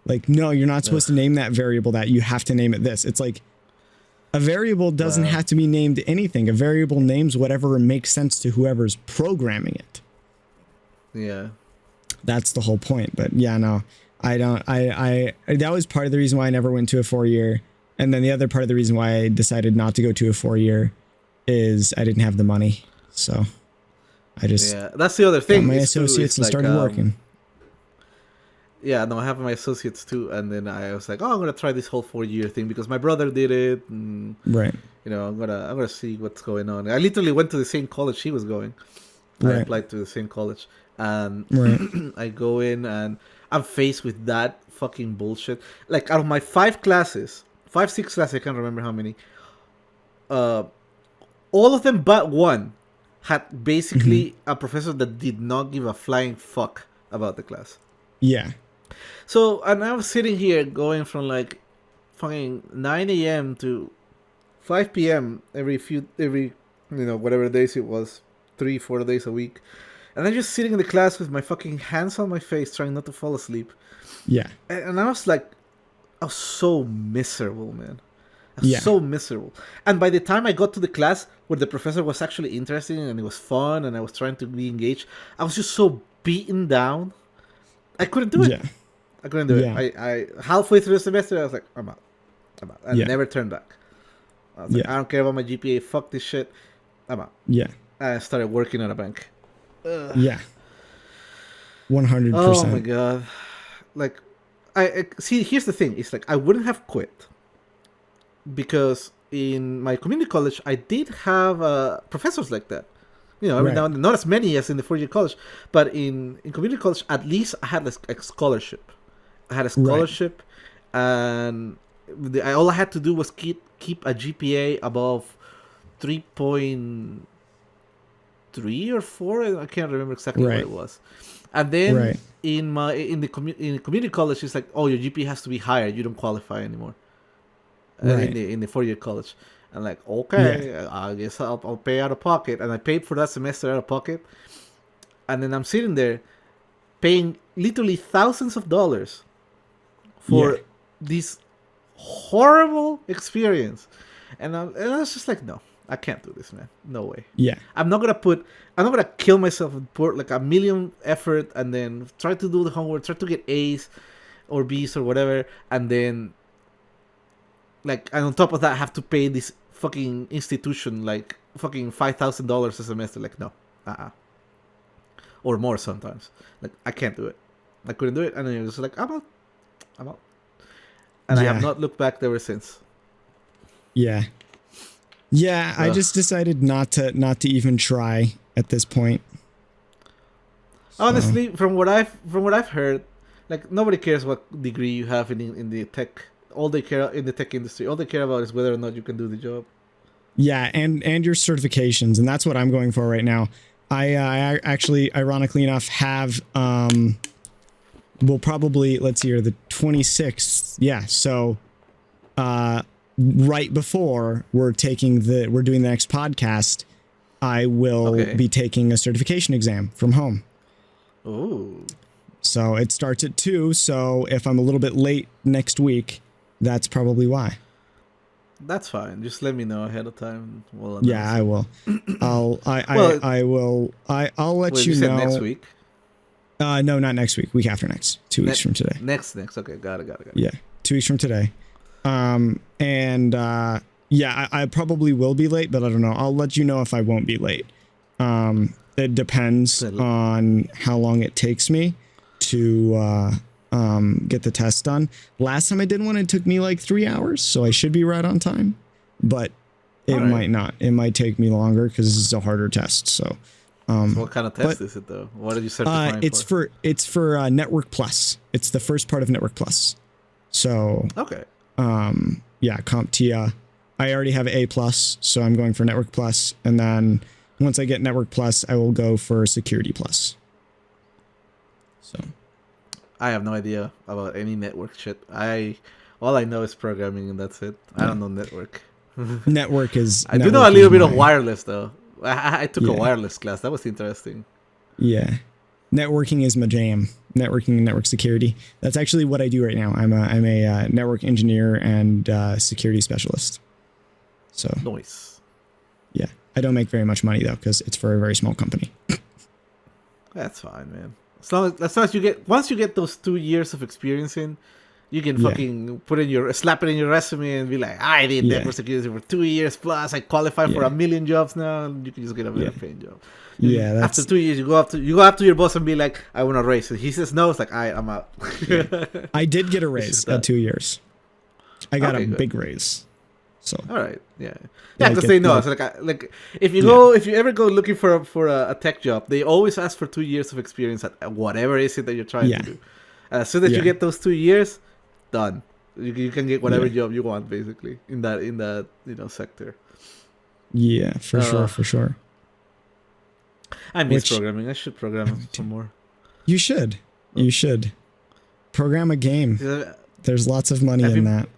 A: like, no, you're not supposed to name that variable that, you have to name it this. It's like a variable doesn't have to be named anything. A variable names whatever makes sense to whoever's programming it.
B: Yeah.
A: That's the whole point. But yeah, no, I don't, that was part of the reason why I never went to a 4-year. And then the other part of the reason why I decided not to go to a 4-year is I didn't have the money. So I just,
B: that's the other thing.
A: Got my associates and started working.
B: Yeah, no, I have my associates too, and then I was like, oh, I'm gonna try this whole 4-year thing because my brother did it, and
A: right.
B: I'm gonna see what's going on. I literally went to the same college he was going. I applied to the same college, and I go in and I'm faced with that fucking bullshit. Like out of my 6 classes, I can't remember how many. All of them but one had basically a professor that did not give a flying fuck about the class.
A: Yeah.
B: So, and I was sitting here going from like fucking 9 a.m. to 5 p.m. every whatever days it was, 3-4 days a week. And I'm just sitting in the class with my fucking hands on my face trying not to fall asleep.
A: Yeah.
B: And I was so miserable, man. I was so miserable. And by the time I got to the class where the professor was actually interesting and it was fun and I was trying to be engaged, I was just so beaten down. I couldn't do it.
A: Yeah.
B: I couldn't do it. I halfway through the semester, I was like, I'm out. I never turned back. I was like, I don't care about my GPA. Fuck this shit. I'm out.
A: Yeah.
B: I started working at a bank.
A: Yeah. 100%.
B: Oh my god. Like, I see. Here's the thing. It's like I wouldn't have quit because in my community college, I did have professors like that. Every now and then, not as many as in the 4-year college, but in community college, at least I had a scholarship. And all I had to do was keep a GPA above 3.3 or 4. I can't remember exactly what it was. And then in the community college, it's like, oh, your GPA has to be higher. You don't qualify anymore. In the 4-year college. I'm like, okay, I guess I'll pay out of pocket. And I paid for that semester out of pocket. And then I'm sitting there paying literally thousands of dollars for this horrible experience. And I was just like, no, I can't do this, man. No way.
A: Yeah.
B: I'm not going to kill myself and put like a million effort and then try to do the homework, try to get A's or B's or whatever. And then, like, and on top of that, I have to pay this fucking institution like fucking $5,000 a semester. Like, no, or more sometimes. Like, I can't do it. I couldn't do it, and then it was like, I'm out, and I have not looked back ever since. Yeah.
A: I just decided not to even try at this point.
B: So. Honestly, from what I've heard, like nobody cares what degree you have in the tech. All they care in the tech industry, all they care about is whether or not you can do the job.
A: Yeah, and your certifications, and that's what I'm going for right now. I actually, ironically enough, have we'll probably, let's see here, the 26th. Yeah, so right before we're doing the next podcast, I will be taking a certification exam from home.
B: Oh.
A: So it starts at 2. So if I'm a little bit late next week, that's probably why.
B: That's fine. Just let me know ahead of time.
A: Yeah, I will. I'll let you know.
B: Next week?
A: No, not next week. Week after next. 2 weeks from today.
B: Next. Okay, got it.
A: Yeah, 2 weeks from today. Yeah, I probably will be late, but I don't know. I'll let you know if I won't be late. It depends on how long it takes me to get the test done. Last time I did one, it took me like 3 hours, so I should be right on time. But it might not. It might take me longer because this is a harder test. So,
B: so what kind of test is it though? What did you certify for?
A: It's for Network Plus. It's the first part of Network Plus. So yeah, CompTIA. I already have A+, so I'm going for Network Plus, and then once I get Network Plus, I will go for Security Plus. So,
B: I have no idea about any network shit. All I know is programming, and that's it. I don't know network.
A: Network is.
B: I do know a little bit of wireless though. I took a wireless class. That was interesting.
A: Yeah, networking is my jam. Networking and network security. That's actually what I do right now. I'm a network engineer and security specialist. So
B: nice.
A: Yeah, I don't make very much money though because it's for a very small company.
B: That's fine, man. As long as you get once you get those 2 years of experience in, you can fucking slap it in your resume and be like, I did network security for 2 years plus. I qualify for 1 million jobs now. And you can just get a better paying job.
A: Yeah,
B: after 2 years, you go up to your boss and be like, I want a raise. And he says no. It's like, I'm out.
A: I did get a raise at 2 years. I got a big raise. So
B: all right, because they know. So like if you ever go looking for a tech job, they always ask for 2 years of experience at whatever is it that you're trying to do. And as soon as you get those 2 years, done. You can get whatever job you want basically in that sector.
A: Yeah, for sure.
B: I miss programming. I should program some more.
A: You should. You should program a game. There's lots of money in that.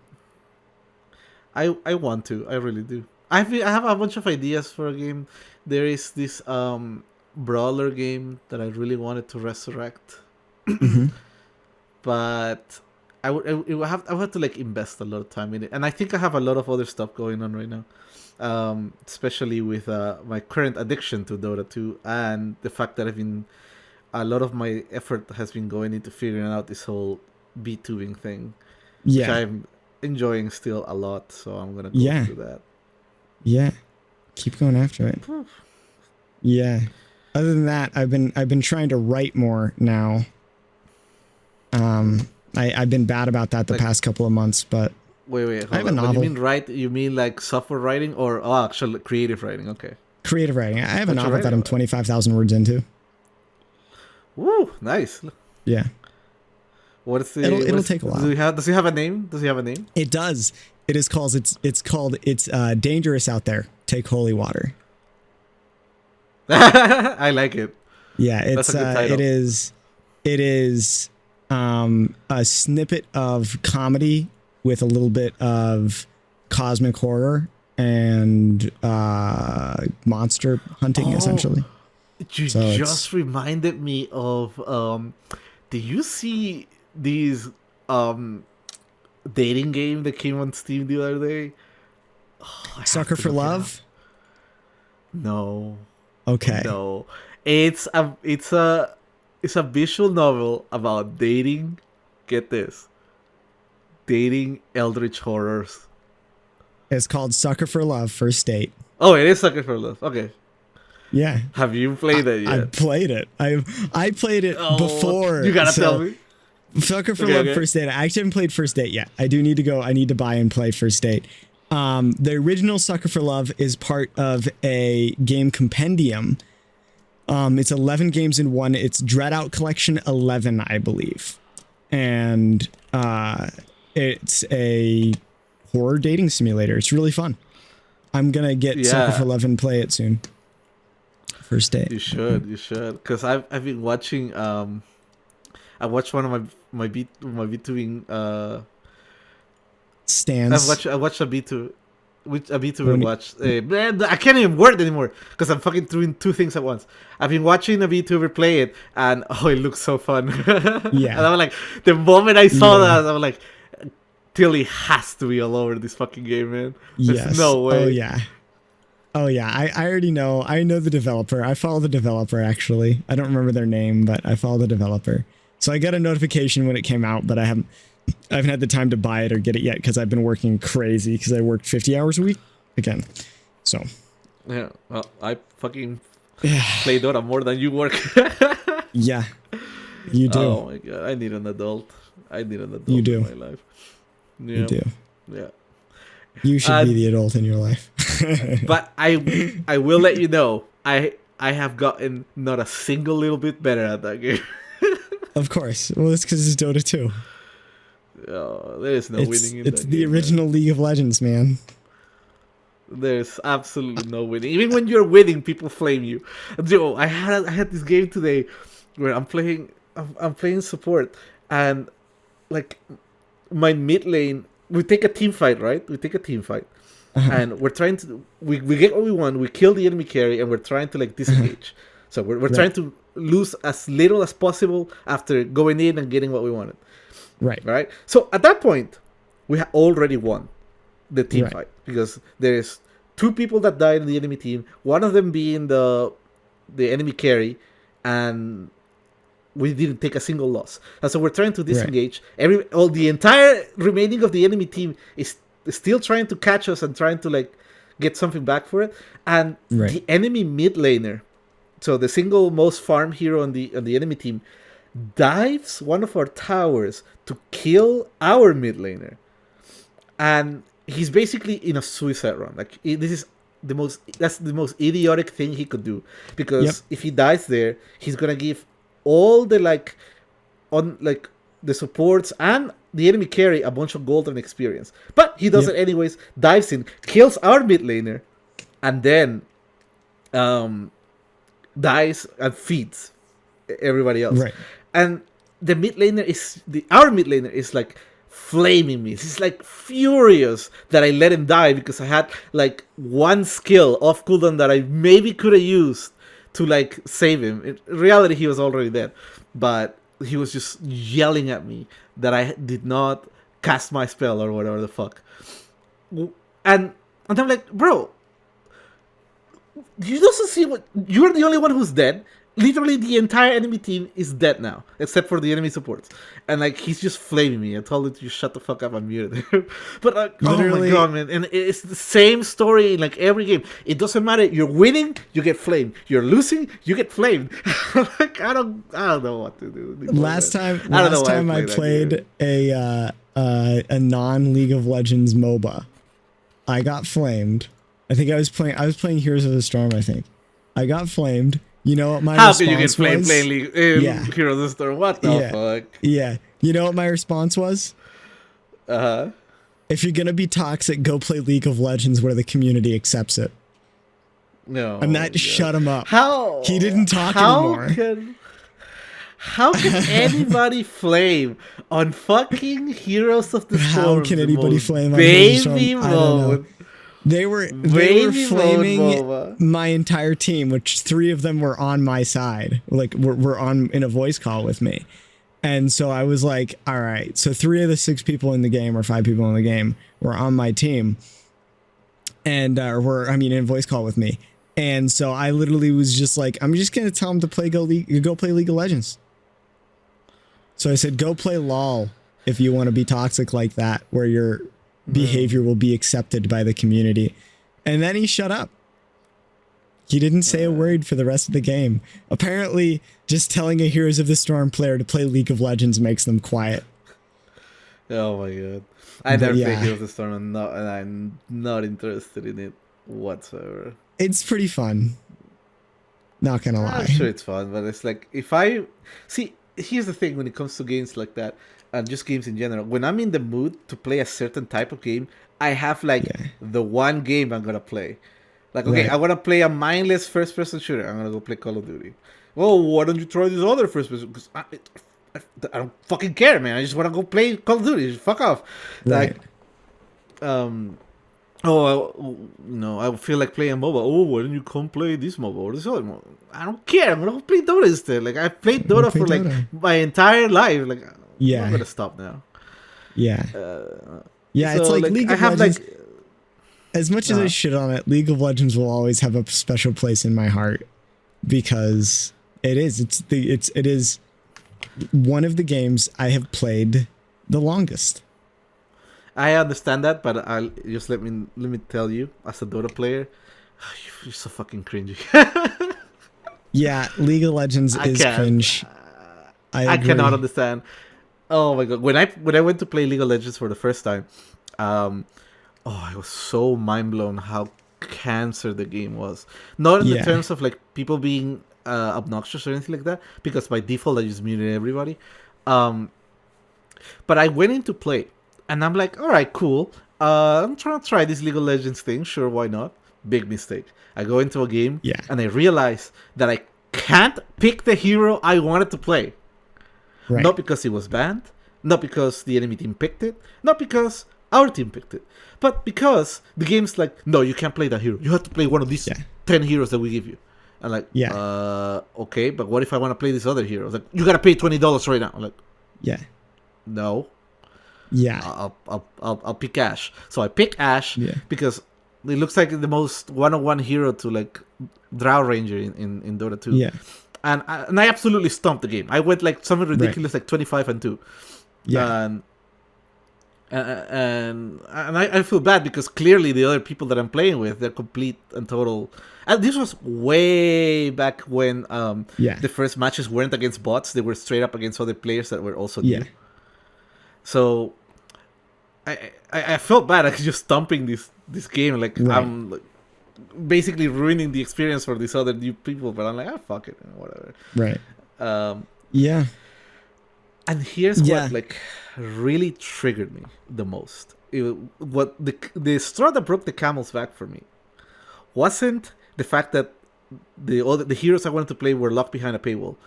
B: I want to. I really do. I have a bunch of ideas for a game. There is this brawler game that I really wanted to resurrect, but I would have to like invest a lot of time in it. And I think I have a lot of other stuff going on right now, especially with my current addiction to Dota 2 and the fact that a lot of my effort has been going into figuring out this whole B2ing thing, which I'm enjoying still a lot, so I'm gonna go through that.
A: Yeah, keep going after it. Yeah. Other than that, I've been trying to write more now. I've been bad about that the past couple of months, but
B: wait,
A: I have a novel.
B: You mean like software writing or actual creative writing? Okay.
A: Creative writing. I have a novel that I'm 25,000 words into.
B: Woo, nice.
A: Yeah. It'll take a while.
B: Does it have a name?
A: It does. It's called Dangerous Out There. Take holy water.
B: I like it.
A: Yeah, it's it is a snippet of comedy with a little bit of cosmic horror and monster hunting essentially.
B: You just reminded me of did you see these dating game that came on Steam the other day?
A: Sucker for Love?
B: No.
A: Okay.
B: No. It's a visual novel about dating. Get this. Dating eldritch horrors.
A: It's called Sucker for Love First Date.
B: Oh, it is Sucker for Love. Okay.
A: Yeah.
B: Have you played it yet?
A: I played it. I played it before.
B: You gotta tell me.
A: Sucker for Love First Date. I actually haven't played First Date yet. I do need to go. I need to buy and play First Date. The original Sucker for Love is part of a game compendium. It's 11 games in one. It's Dread Out Collection 11, I believe. And it's a horror dating simulator. It's really fun. I'm going to get Sucker for Love and play it soon. First Date.
B: You should. Because I've been watching... I watched one of my VTubing
A: stands.
B: I watched a VTuber watch. I can't even word anymore because I'm fucking doing two things at once. I've been watching a VTuber play it, and it looks so fun. Yeah. And I'm like, the moment I saw that, I'm like, Tilly has to be all over this fucking game, man. There's no way.
A: Oh yeah. I already know. I know the developer. I follow the developer actually. I don't remember their name, but I follow the developer. So I got a notification when it came out, but I haven't. I haven't had the time to buy it or get it yet because I've been working crazy because I worked 50 hours a week again. So.
B: Yeah, well, I fucking play Dota more than you work.
A: Yeah, you do.
B: Oh my god, I need an adult. I need an adult
A: you do.
B: in my life. Yeah.
A: You do.
B: Yeah.
A: You should be the adult in your life.
B: But I will let you know, I have gotten not a single little bit better at that game.
A: Of course. Well, it's because it's Dota 2.
B: Oh, there is no winning in
A: It's
B: that
A: the
B: game,
A: original man. League of Legends, man.
B: There's absolutely no winning. Even when you're winning, people flame you. Joe, I had this game today where I'm playing support, and like my mid lane, we take a team fight, right? We take a team fight, and we're trying to we get what we want. We kill the enemy carry, and we're trying to like disengage. So we're trying to lose as little as possible after going in and getting what we wanted. Right. So at that point, we already won the team fight because there's 2 people that died in the enemy team. One of them being the enemy carry, and we didn't take a single loss. And so we're trying to disengage. The entire remaining of the enemy team is still trying to catch us and trying to like get something back for it. And the enemy mid laner, so the single most farm hero on the enemy team, dives one of our towers to kill our mid laner, and he's basically in a suicide run. Like that's the most idiotic thing he could do, because if he dies there, he's gonna give all the the supports and the enemy carry a bunch of gold and experience. But he does it anyways, dives in, kills our mid laner, and then dies and feeds everybody else. And the our mid laner is like flaming me. He's like furious that I let him die because I had like one skill off cooldown that I maybe could have used to like save him. In reality, he was already dead, but he was just yelling at me that I did not cast my spell or whatever the fuck. And I'm like, bro, you doesn't see what you're the only one who's dead. Literally, the entire enemy team is dead now, except for the enemy supports. And, like, he's just flaming me. I told him to shut the fuck up and mute it. But, like, literally, oh my god, man. And it's the same story in, like, every game. It doesn't matter. You're winning, you get flamed. You're losing, you get flamed. Like, I don't know what to do anymore,
A: last time I played a non-League of Legends MOBA, I got flamed. I think I was playing Heroes of the Storm, I think. I got flamed. You know what my response was? How could you get flamed
B: playing Heroes of the Storm? What the fuck?
A: Yeah. You know what my response was? If you're gonna be toxic, go play League of Legends where the community accepts it.
B: No.
A: And that shut him up.
B: How?
A: He didn't talk anymore.
B: How can anybody flame on fucking Heroes of the Storm?
A: How can anybody flame on Heroes of the Storm? I don't know. They were flaming my entire team, which 3 of them were on my side, like were on in a voice call with me. And so I was like, all right, so 3 of the 6 people in the game or 5 people in the game were on my team and in voice call with me. And so I literally was just like, I'm just going to tell them to go play League of Legends. So I said, go play LOL if you want to be toxic like that, where you're behavior will be accepted by the community. And then he shut up. He didn't say a word for the rest of the game. Apparently, just telling a Heroes of the Storm player to play League of Legends makes them quiet.
B: Oh my god. I never played Heroes of the Storm, and I'm not interested in it whatsoever.
A: It's pretty fun. Not gonna lie.
B: I'm sure it's fun, but it's like, here's the thing when it comes to games like that, and just games in general. When I'm in the mood to play a certain type of game, I have the one game I'm gonna play. Like, okay, I want to play a mindless first-person shooter. I'm gonna go play Call of Duty. Well, why don't you try this other first-person? Because I don't fucking care, man. I just want to go play Call of Duty. Just fuck off. Like, I feel like playing MOBA. Oh, why don't you come play this MOBA or this other MOBA? I don't care. I'm gonna go play Dota instead. Like, I've played Dota for like my entire life. Like, I'm gonna stop now.
A: So, it's like League of Legends. As much as I shit on it, League of Legends will always have a special place in my heart because it is one of the games I have played the longest.
B: I understand that, but I'll just let me tell you, as a Dota player, you're so fucking cringy.
A: Yeah, League of Legends is cringe.
B: I cannot understand. Oh my god, when I went to play League of Legends for the first time, I was so mind blown how cancer the game was. Not in the terms of like people being obnoxious or anything like that, because by default I just muted everybody. But I went in to play, and I'm like, all right, cool. I'm trying to try this League of Legends thing. Sure, why not? Big mistake. I go into a game, and I realize that I can't pick the hero I wanted to play. Right. Not because it was banned, not because the enemy team picked it, not because our team picked it, but because the game's like, no, you can't play that hero. You have to play one of these 10 heroes that we give you. I'm like, okay, but what if I want to play this other hero? Like, you gotta pay $20 right now. I'm like, no.
A: Yeah.
B: I'll pick Ashe. So I pick Ashe because it looks like the most one-on-one hero to like Drow Ranger in Dota 2.
A: Yeah.
B: And I absolutely stomped the game. I went like something ridiculous, like 25-2.
A: Yeah.
B: And I feel bad because clearly the other people that I'm playing with, they're complete and total. And this was way back when the first matches weren't against bots; they were straight up against other players that were also new. So I felt bad. I was just stomping this game, like I'm like, basically ruining the experience for these other new people. But I'm like, fuck it, whatever.
A: Right.
B: Yeah. And here's what like really triggered me the most. What the straw that broke the camel's back for me wasn't the fact that the heroes I wanted to play were locked behind a paywall,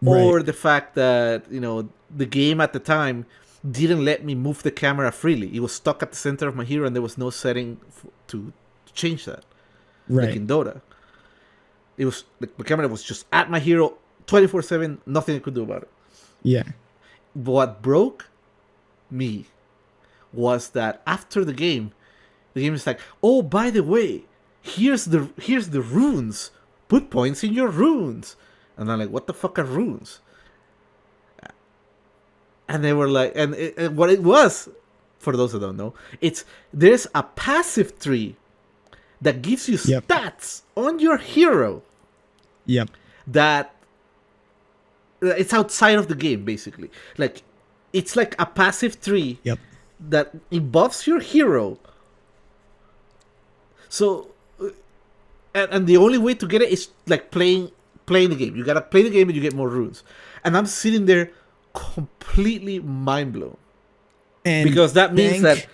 B: or the fact that the game at the time didn't let me move the camera freely. It was stuck at the center of my hero, and there was no setting to change that. Like in Dota, it was like the camera was just at my hero 24/7. Nothing I could do about it.
A: Yeah.
B: What broke me was that after the game is like, oh, by the way, here's the runes. Put points in your runes. And I'm like, what the fuck are runes? And they were like, and what it was, for those who don't know, there's a passive tree that gives you stats on your hero.
A: Yep.
B: That it's outside of the game, basically. Like, it's like a passive tree that it buffs your hero. So, and the only way to get it is like playing the game. You gotta play the game and you get more runes. And I'm sitting there completely mind blown. And because that means that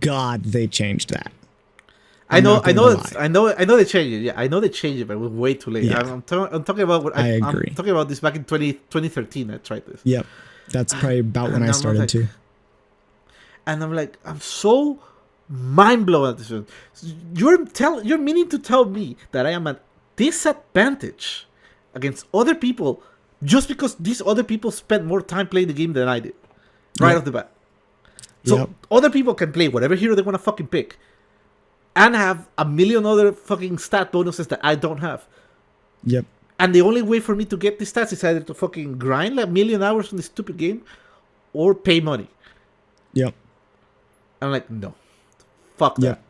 A: God, they changed that.
B: I know they changed it. Yeah, I know they changed it, but it was way too late. Yeah. I'm talking about what
A: I agree.
B: I'm talking about this back in 2013. I tried this.
A: Yep, that's probably about when I started too.
B: And I'm like, I'm so mind blown at this one. You're meaning to tell me that I am at disadvantage against other people just because these other people spent more time playing the game than I did, right off the bat. So other people can play whatever hero they want to fucking pick, and have a million other fucking stat bonuses that I don't have.
A: Yep.
B: And the only way for me to get these stats is either to fucking grind like a million hours on this stupid game, or pay money.
A: Yep.
B: I'm like, no. Fuck that.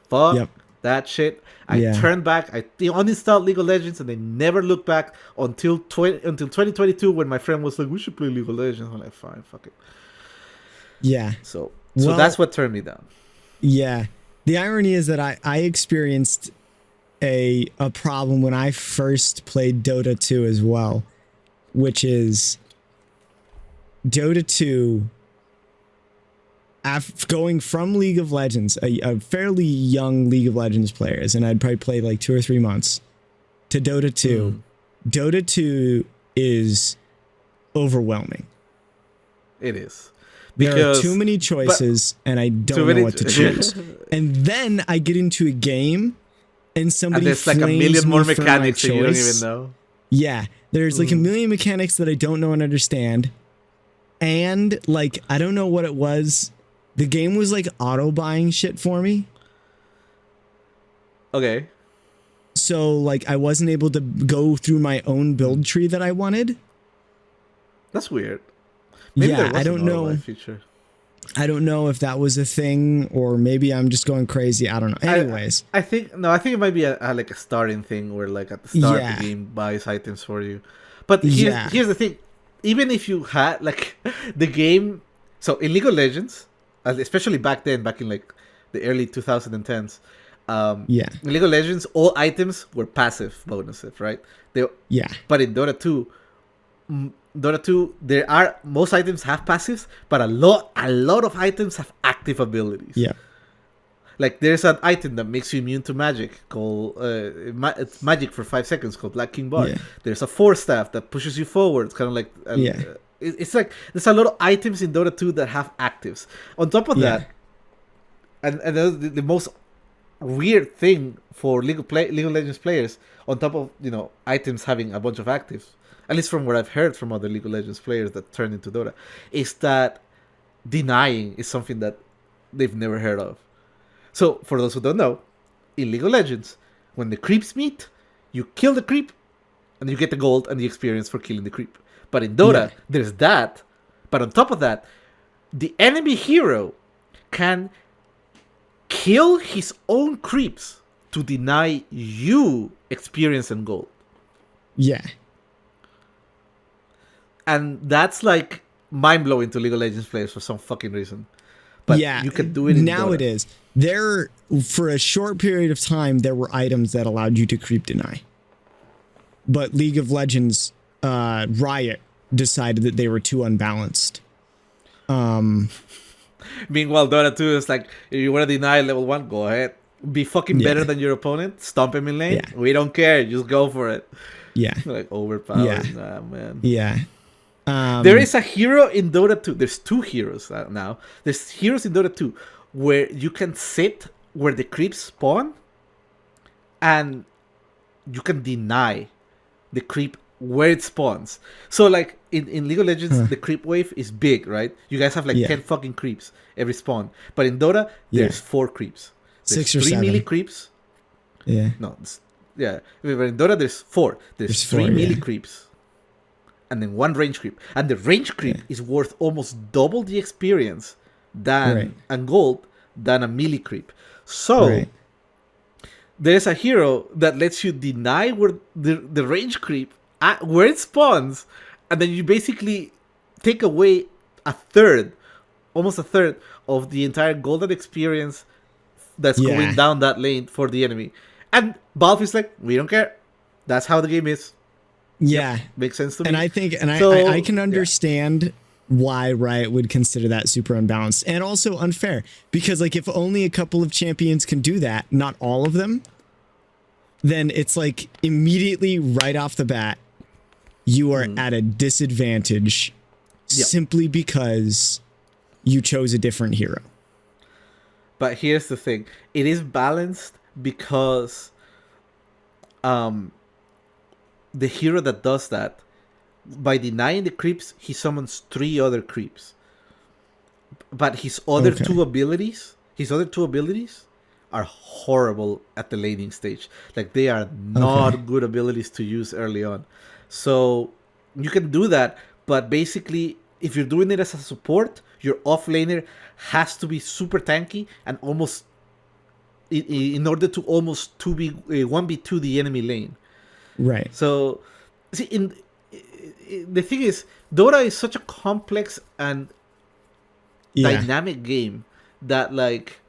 B: Fuck that shit. I turned back. I uninstalled League of Legends, and they never looked back until 2022 when my friend was like, we should play League of Legends. I'm like, fine, fuck it.
A: Yeah.
B: So that's what turned me down.
A: Yeah. The irony is that I experienced a problem when I first played Dota 2 as well, which is Dota 2, going from League of Legends, a fairly young League of Legends players, and I'd probably played like 2 or 3 months, to Dota 2. Dota 2 is overwhelming.
B: It is.
A: There are too many choices, and I don't know what to choose. And then I get into a game, and somebody
B: there's like a million more mechanics that you don't even know.
A: Yeah, there's like a million mechanics that I don't know and understand. And like, I don't know what it was. The game was like auto-buying shit for me.
B: Okay.
A: So like, I wasn't able to go through my own build tree that I wanted.
B: That's weird. Maybe
A: yeah, I don't know.
B: Feature.
A: I don't know if that was a thing, or maybe I'm just going crazy. I don't know. Anyways,
B: I think it might be like a starting thing where like at the start the game buys items for you. But here's the thing: even if you had like the game, so in League of Legends, especially back then, back in like the early 2010s, in League of Legends, all items were passive bonuses, right? But in Dota 2. Dota 2, most items have passives, but a lot of items have active abilities.
A: Yeah.
B: Like there's an item that makes you immune to magic called it's magic for 5 seconds called Black King Bard. Yeah. There's a Force Staff that pushes you forward. It's kind of like it's like there's a lot of items in Dota 2 that have actives. On top of that, and the most weird thing for League of Legends players, on top of items having a bunch of actives, at least from what I've heard from other League of Legends players that turned into Dota, is that denying is something that they've never heard of. So, for those who don't know, in League of Legends, when the creeps meet, you kill the creep, and you get the gold and the experience for killing the creep. But in Dota, there's that. But on top of that, the enemy hero can kill his own creeps to deny you experience and gold.
A: Yeah.
B: And that's like mind-blowing to League of Legends players for some fucking reason. But you can do it in
A: now
B: Dota.
A: It is. For a short period of time, there were items that allowed you to creep deny. But League of Legends, Riot decided that they were too unbalanced.
B: Meanwhile, Dota 2 is like, if you want to deny level 1, go ahead. Be fucking better than your opponent. Stomp him in lane. Yeah. We don't care. Just go for it.
A: Yeah.
B: Like overpowered. Yeah. Nah, man.
A: Yeah.
B: There is a hero in Dota 2. There's 2 heroes now. There's heroes in Dota 2 where you can sit where the creeps spawn and you can deny the creep where it spawns. So like in League of Legends, the creep wave is big, right? You guys have like 10 fucking creeps every spawn. But in Dota, there's 4 creeps. There's
A: 6 or
B: 3
A: 7
B: melee creeps.
A: Yeah.
B: No, but in Dota, there's 4. There's 3 melee creeps. And then 1 range creep. And the range creep is worth almost double the experience and gold than a melee creep. So there's a hero that lets you deny where the range creep where it spawns, and then you basically take away almost a third of the entire golden experience that's going down that lane for the enemy. And Valve is like, we don't care. That's how the game is.
A: Yeah.
B: Yep, makes sense to me.
A: And I think, I can understand why Riot would consider that super unbalanced and also unfair, because like if only a couple of champions can do that, not all of them, then it's like immediately right off the bat, you are at a disadvantage simply because you chose a different hero.
B: But here's the thing. It is balanced because the hero that does that, by denying the creeps, he summons 3 other creeps. But his other 2 abilities are horrible at the laning stage. Like they are not good abilities to use early on. So you can do that, but basically if you're doing it as a support, your offlaner has to be super tanky and almost in order to almost 1v2 the enemy lane.
A: Right.
B: So see, the thing is, Dota is such a complex and dynamic game that like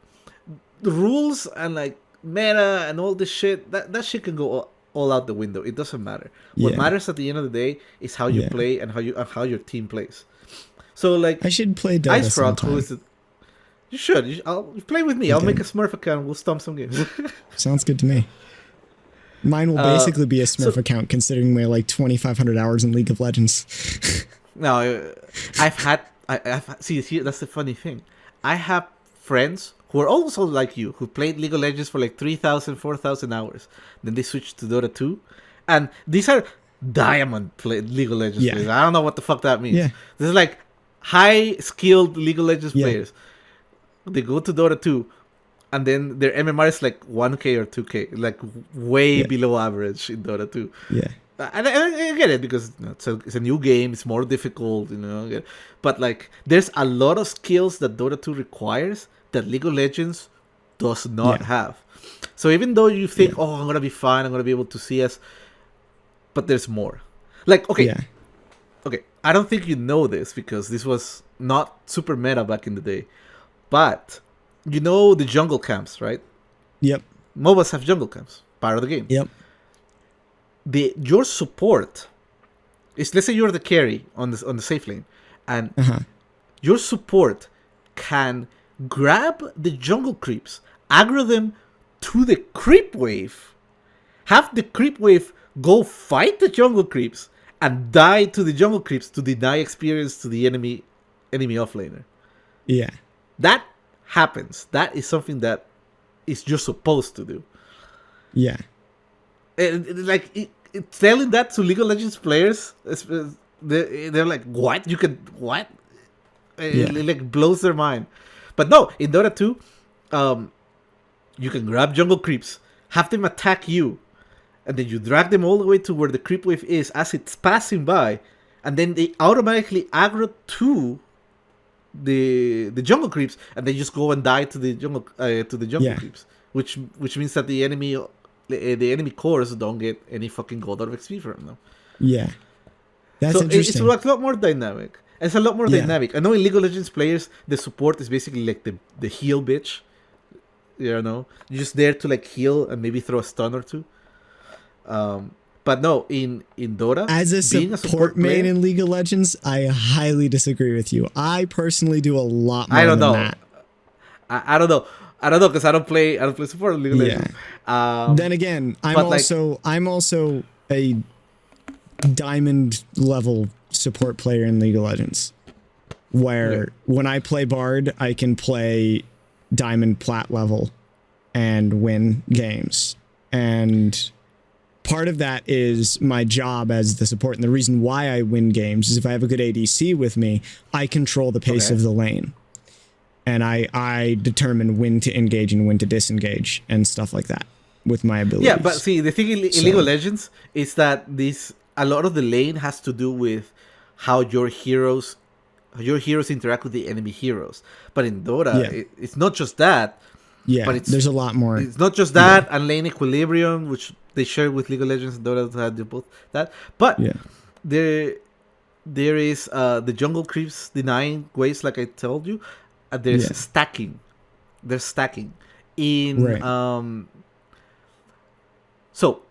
B: the rules and like meta and all this shit, that shit can go all out the window. It doesn't matter. What matters at the end of the day is how you play and how your team plays. So like,
A: I should play Dota sometime.
B: who is it? You should. I'll play with me. Okay. I'll make a Smurf account. We'll stomp some games.
A: Sounds good to me. Mine will basically be a Smurf account, considering my like 2,500 hours in League of Legends.
B: No, I've see here. That's the funny thing. I have friends who are also like you, who played League of Legends for like 3,000, 4,000 hours. Then they switched to Dota 2. And these are diamond League of Legends players. I don't know what the fuck that means. Yeah. This is like high-skilled League of Legends players. They go to Dota 2, and then their MMR is like 1k or 2k, like way below average in Dota 2.
A: Yeah.
B: And I get it because it's a new game, it's more difficult, but like there's a lot of skills that Dota 2 requires that League of Legends does not have. So even though you think, I'm gonna be fine, I'm gonna be able to CS, but there's more. Like, okay, I don't think you know this because this was not super meta back in the day, but you know the jungle camps, right?
A: Yep.
B: MOBAs have jungle camps, part of the game.
A: Yep.
B: Your support is, let's say you're the carry on the safe lane, and your support can grab the jungle creeps, aggro them to the creep wave, have the creep wave go fight the jungle creeps, and die to the jungle creeps to deny experience to the enemy offlaner.
A: Yeah.
B: That happens. That is something that is you're supposed to do.
A: Yeah.
B: Telling that to League of Legends players, they're like, what? You can, what? It like blows their mind. But no, in Dota 2, you can grab jungle creeps, have them attack you, and then you drag them all the way to where the creep wave is as it's passing by, and then they automatically aggro to the jungle creeps, and they just go and die to the jungle creeps, which means that the enemy cores don't get any fucking gold out of XP from them.
A: Yeah, that's interesting.
B: It's a lot more dynamic. It's a lot more dynamic. I know in League of Legends players, the support is basically like the heal bitch. You're just there to like heal and maybe throw a stun or two. But no, in Dota,
A: as a support main in League of Legends, I highly disagree with you. I personally do a lot more than that.
B: I don't know. I don't know because I don't play support in League of Legends.
A: Then again, I'm also a diamond level support player in League of Legends, where when I play Bard, I can play diamond plat level and win games. And part of that is my job as the support, and the reason why I win games is if I have a good ADC with me, I control the pace of the lane. And I determine when to engage and when to disengage and stuff like that with my abilities.
B: Yeah, but see, the thing in League of Legends is that a lot of the lane has to do with how your heroes interact with the enemy heroes. But in Dota, it's not just that.
A: Yeah,
B: but
A: there's a lot more.
B: It's not just that and lane equilibrium, which they share with League of Legends and Dota do both that. But there is the jungle creeps denying waves, like I told you. There's stacking. There's stacking in so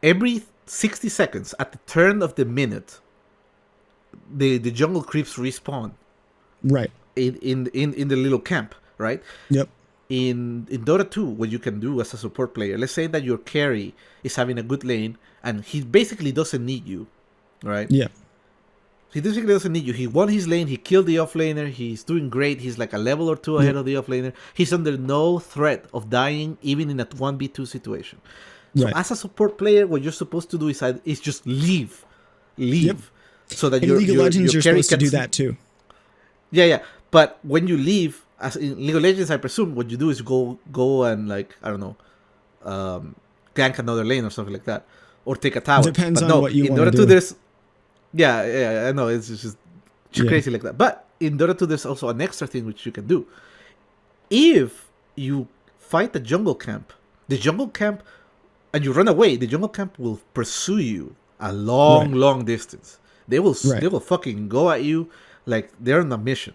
B: every 60 seconds at the turn of the minute, the jungle creeps respawn.
A: Right.
B: In the little camp, right?
A: Yep.
B: In Dota 2, what you can do as a support player, let's say that your carry is having a good lane and he basically doesn't need you, right?
A: Yeah.
B: He basically doesn't need you. He won his lane, he killed the offlaner, he's doing great, he's like a level or two ahead of the offlaner. He's under no threat of dying even in a 1v2 situation. So as a support player, what you're supposed to do is just leave. Yep. So that
A: in League of Legends, you're supposed to do that too.
B: Yeah. But when you leave, as in League of Legends, I presume what you do is go and like, I don't know, gank another lane or something like that, or take a tower.
A: Depends on what you want to do.
B: There's, I know it's just crazy like that. But in Dota 2, there's also an extra thing which you can do. If you fight the jungle camp, and you run away, the jungle camp will pursue you a long distance. They will fucking go at you like they're on a mission.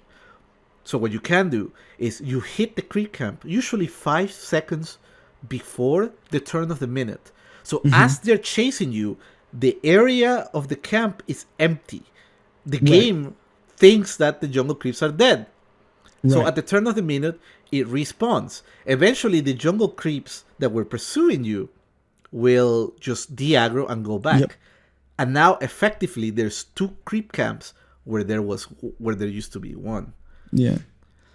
B: So what you can do is you hit the creep camp usually 5 seconds before the turn of the minute. So as they're chasing you, the area of the camp is empty. The game thinks that the jungle creeps are dead. So at the turn of the minute, it respawns. Eventually, the jungle creeps that were pursuing you will just de-aggro and go back. Yep. And now, effectively, there's 2 creep camps where there used to be 1.
A: Yeah.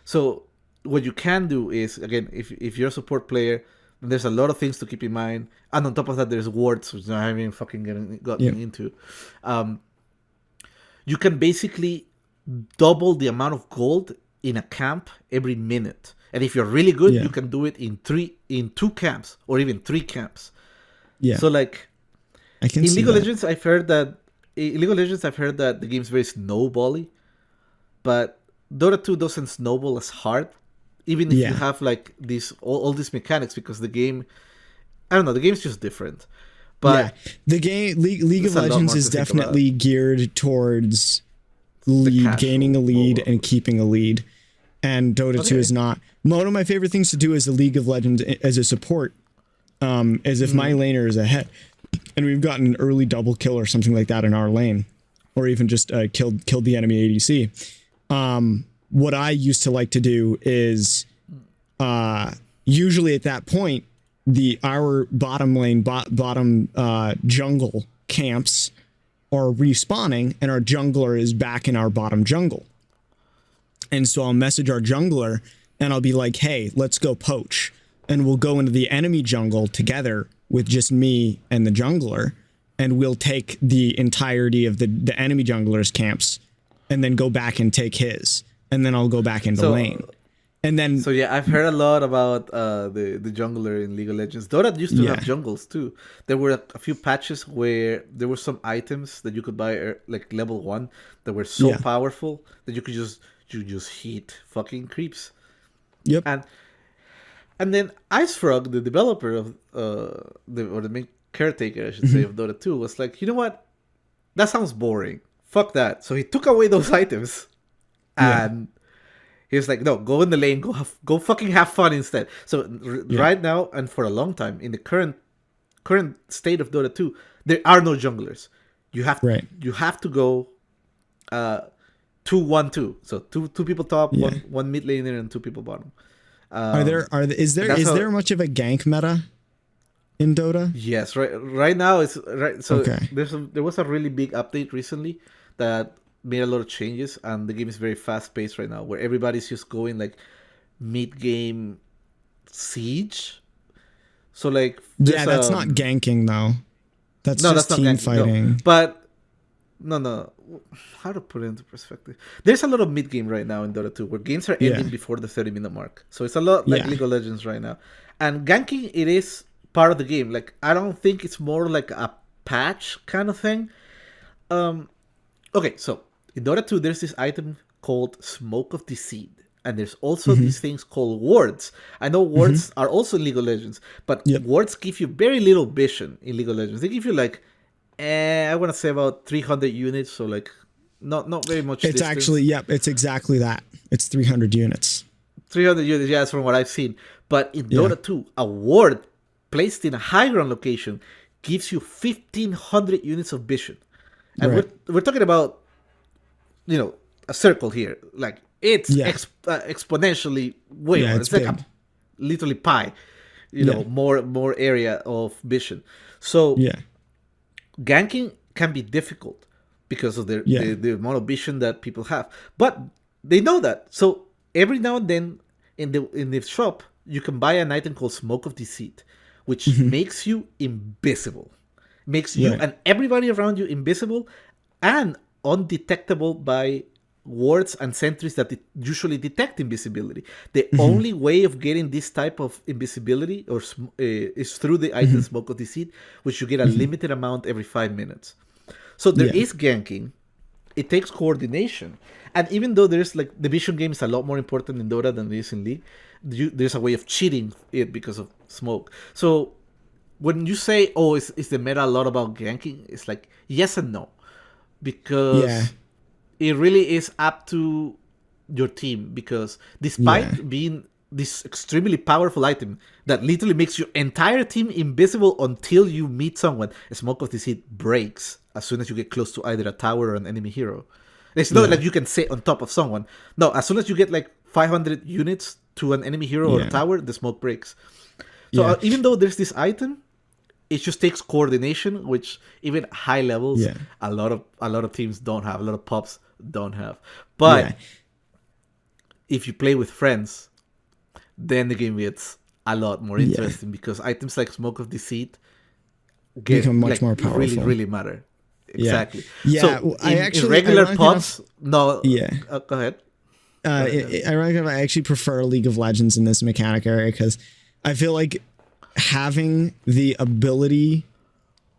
B: So what you can do is, again, if you're a support player, there's a lot of things to keep in mind. And on top of that, there's wards, which I haven't fucking gotten into. You can basically double the amount of gold in a camp every minute. And if you're really good, you can do it in 2 camps or even 3 camps. Yeah. So like
A: I can see
B: League of
A: that.
B: Legends, I've heard that the game's very snowbally, but Dota 2 doesn't snowball as hard, even if you have like all these mechanics, because the game, I don't know, the game's just different. But
A: the game League of Legends is definitely geared towards gaining a lead and keeping a lead, and Dota 2 is not. One of my favorite things to do as a League of Legends as a support, is if my laner is ahead and we've gotten an early double kill or something like that in our lane, or even just killed the enemy ADC. What I used to like to do is usually at that point, our bottom lane, bottom jungle camps are respawning, and our jungler is back in our bottom jungle. And so I'll message our jungler, and I'll be like, hey, let's go poach. And we'll go into the enemy jungle together with just me and the jungler, and we'll take the entirety of the enemy jungler's camps, and then go back and take his. And then I'll go back into lane. And then,
B: so yeah, I've heard a lot about the jungler in League of Legends. Dota used to have jungles too. There were a few patches where there were some items that you could buy like level 1 that were so powerful that you could just hit fucking creeps.
A: Yep.
B: And then IceFrog, the developer of the main caretaker, I should say, of Dota 2, was like, you know what? That sounds boring. Fuck that. So he took away those items, and he was like, no, go in the lane, go fucking have fun instead. So right now, and for a long time, in the current state of Dota 2, there are no junglers. You have to go 2-1-2. So two people top, one mid laner, and 2 people bottom.
A: Is there much of a gank meta in Dota?
B: Yes, right now it's right. So there was a really big update recently that made a lot of changes, and the game is very fast paced right now, where everybody's just going like mid game siege. So like
A: that's not ganking though. That's team fighting.
B: No. But no. How to put it into perspective? There's a lot of mid game right now in Dota 2 where games are ending before the 30-minute mark. So it's a lot like League of Legends right now. And ganking, it is part of the game. Like, I don't think it's more like a patch kind of thing. Okay, so in Dota 2, there's this item called Smoke of Deceit. And there's also these things called wards. I know wards are also in League of Legends, but wards give you very little vision in League of Legends. They give you like, I want to say about 300 units, so like not very much.
A: It's
B: distance.
A: Actually, it's exactly that. It's 300 units.
B: 300 units, that's from what I've seen. But in Dota 2, a ward placed in a high ground location gives you 1,500 units of vision. And we're talking about, a circle here. Like, it's exponentially way more. It's like literally pi, more area of vision. So ganking can be difficult because of the amount of vision that people have, but they know that. So every now and then in the shop, you can buy an item called Smoke of Deceit, which makes you invisible, makes you and everybody around you invisible and undetectable by wards and sentries that usually detect invisibility. The only way of getting this type of invisibility is through the item Smoke of Deceit, which you get a limited amount every 5 minutes. So there is ganking. It takes coordination. And even though there's like the vision game is a lot more important in Dota than it is in League, there's a way of cheating it because of smoke. So when you say, oh, is the meta a lot about ganking? It's like yes and no. Because it really is up to your team, because despite being this extremely powerful item that literally makes your entire team invisible until you meet someone, a Smoke of Deceit breaks as soon as you get close to either a tower or an enemy hero. It's not like you can sit on top of someone. No, as soon as you get like 500 units to an enemy hero or a tower, the smoke breaks. So even though there's this item, it just takes coordination, which even at high levels, a lot of teams don't have, a lot of pops don't have. But if you play with friends, then the game gets a lot more interesting because items like Smoke of Deceit
A: become much more powerful.
B: Really, really matter. Exactly.
A: Yeah.
B: So in regular pops, go ahead.
A: I actually prefer League of Legends in this mechanic area because I feel like having the ability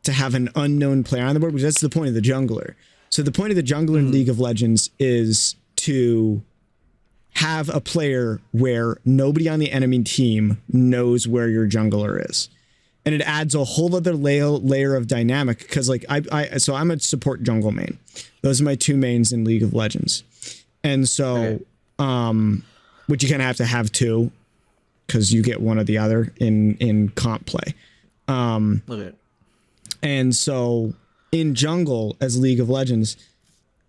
A: to have an unknown player on the board, because that's the point of the jungler. So the point of the jungler in League of Legends is to have a player where nobody on the enemy team knows where your jungler is. And it adds a whole other layer of dynamic, because like so I'm a support jungle main. Those are my two mains in League of Legends. And so, which you kind of have to have two, because you get one or the other in comp play. And so in jungle as League of Legends,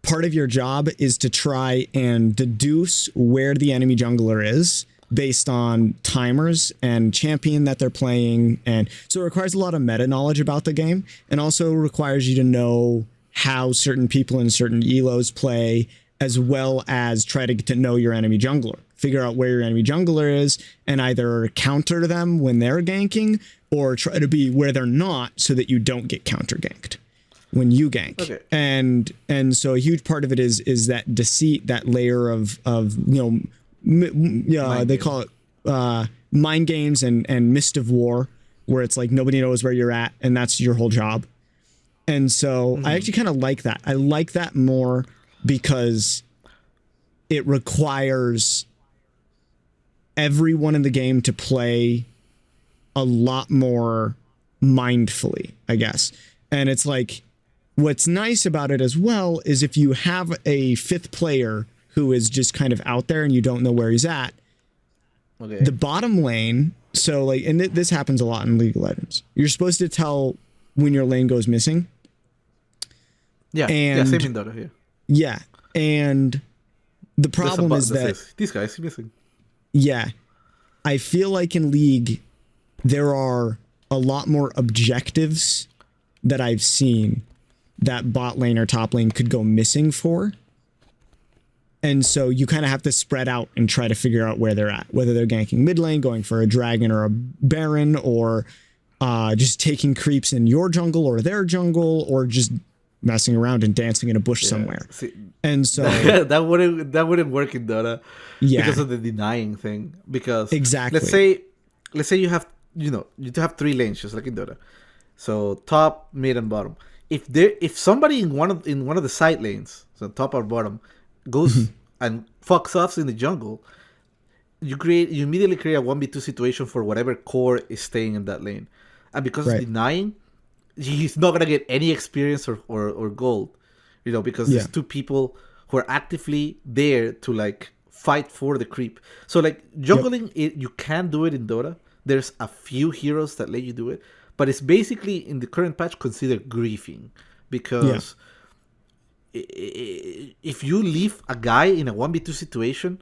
A: part of your job is to try and deduce where the enemy jungler is based on timers and champion that they're playing. And so it requires a lot of meta knowledge about the game, and also requires you to know how certain people in certain elos play, as well as try to get to know your enemy jungler, figure out where your enemy jungler is, and either counter them when they're ganking, or try to be where they're not so that you don't get counter ganked when you gank.
B: Okay.
A: And so a huge part of it is that deceit, that layer of they call it mind games and mist of war, where it's like nobody knows where you're at, and that's your whole job. And so I actually kind of like that. I like that more because it requires everyone in the game to play a lot more mindfully, I guess. And it's like, what's nice about it as well is if you have a fifth player who is just kind of out there and you don't know where he's at, the bottom lane, so like, and this happens a lot in League of Legends, you're supposed to tell when your lane goes missing.
B: Yeah, same in Dota here.
A: Yeah, and the problem is that
B: these guys are missing.
A: Yeah, I feel like in League, there are a lot more objectives that I've seen that bot lane or top lane could go missing for. And so you kind of have to spread out and try to figure out where they're at, whether they're ganking mid lane, going for a dragon or a baron, or just taking creeps in your jungle or their jungle, or just messing around and dancing in a bush somewhere. See, and so
B: that wouldn't work in Dota because of the denying thing. Because
A: exactly,
B: let's say you have you have three lanes just like in Dota. So top, mid, and bottom. If somebody in one of the side lanes, so top or bottom, goes and fucks off in the jungle, you immediately create a 1v2 situation for whatever core is staying in that lane. And because of denying, he's not gonna get any experience or gold, because there's two people who are actively there to like fight for the creep. So like jungling, you can do it in Dota. There's a few heroes that let you do it, but it's basically in the current patch considered griefing, because if you leave a guy in a 1v2 situation,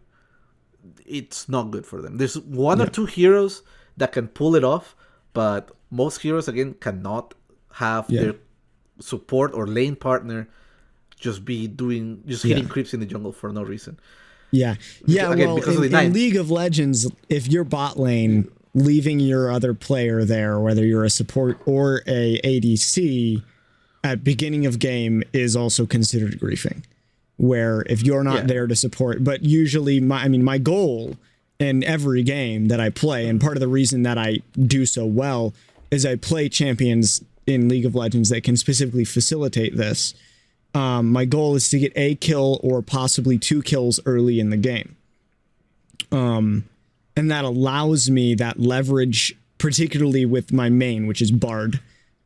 B: it's not good for them. There's one or two heroes that can pull it off, but most heroes again cannot have their support or lane partner just hitting creeps in the jungle for no reason.
A: Again, well, in League of Legends, if you're bot lane, leaving your other player there, whether you're a support or a ADC, at beginning of game is also considered griefing, where if you're not there to support, but usually my goal in every game that I play, and part of the reason that I do so well is I play champions in League of Legends that can specifically facilitate this. My goal is to get a kill or possibly 2 kills early in the game. And that allows me that leverage, particularly with my main, which is Bard,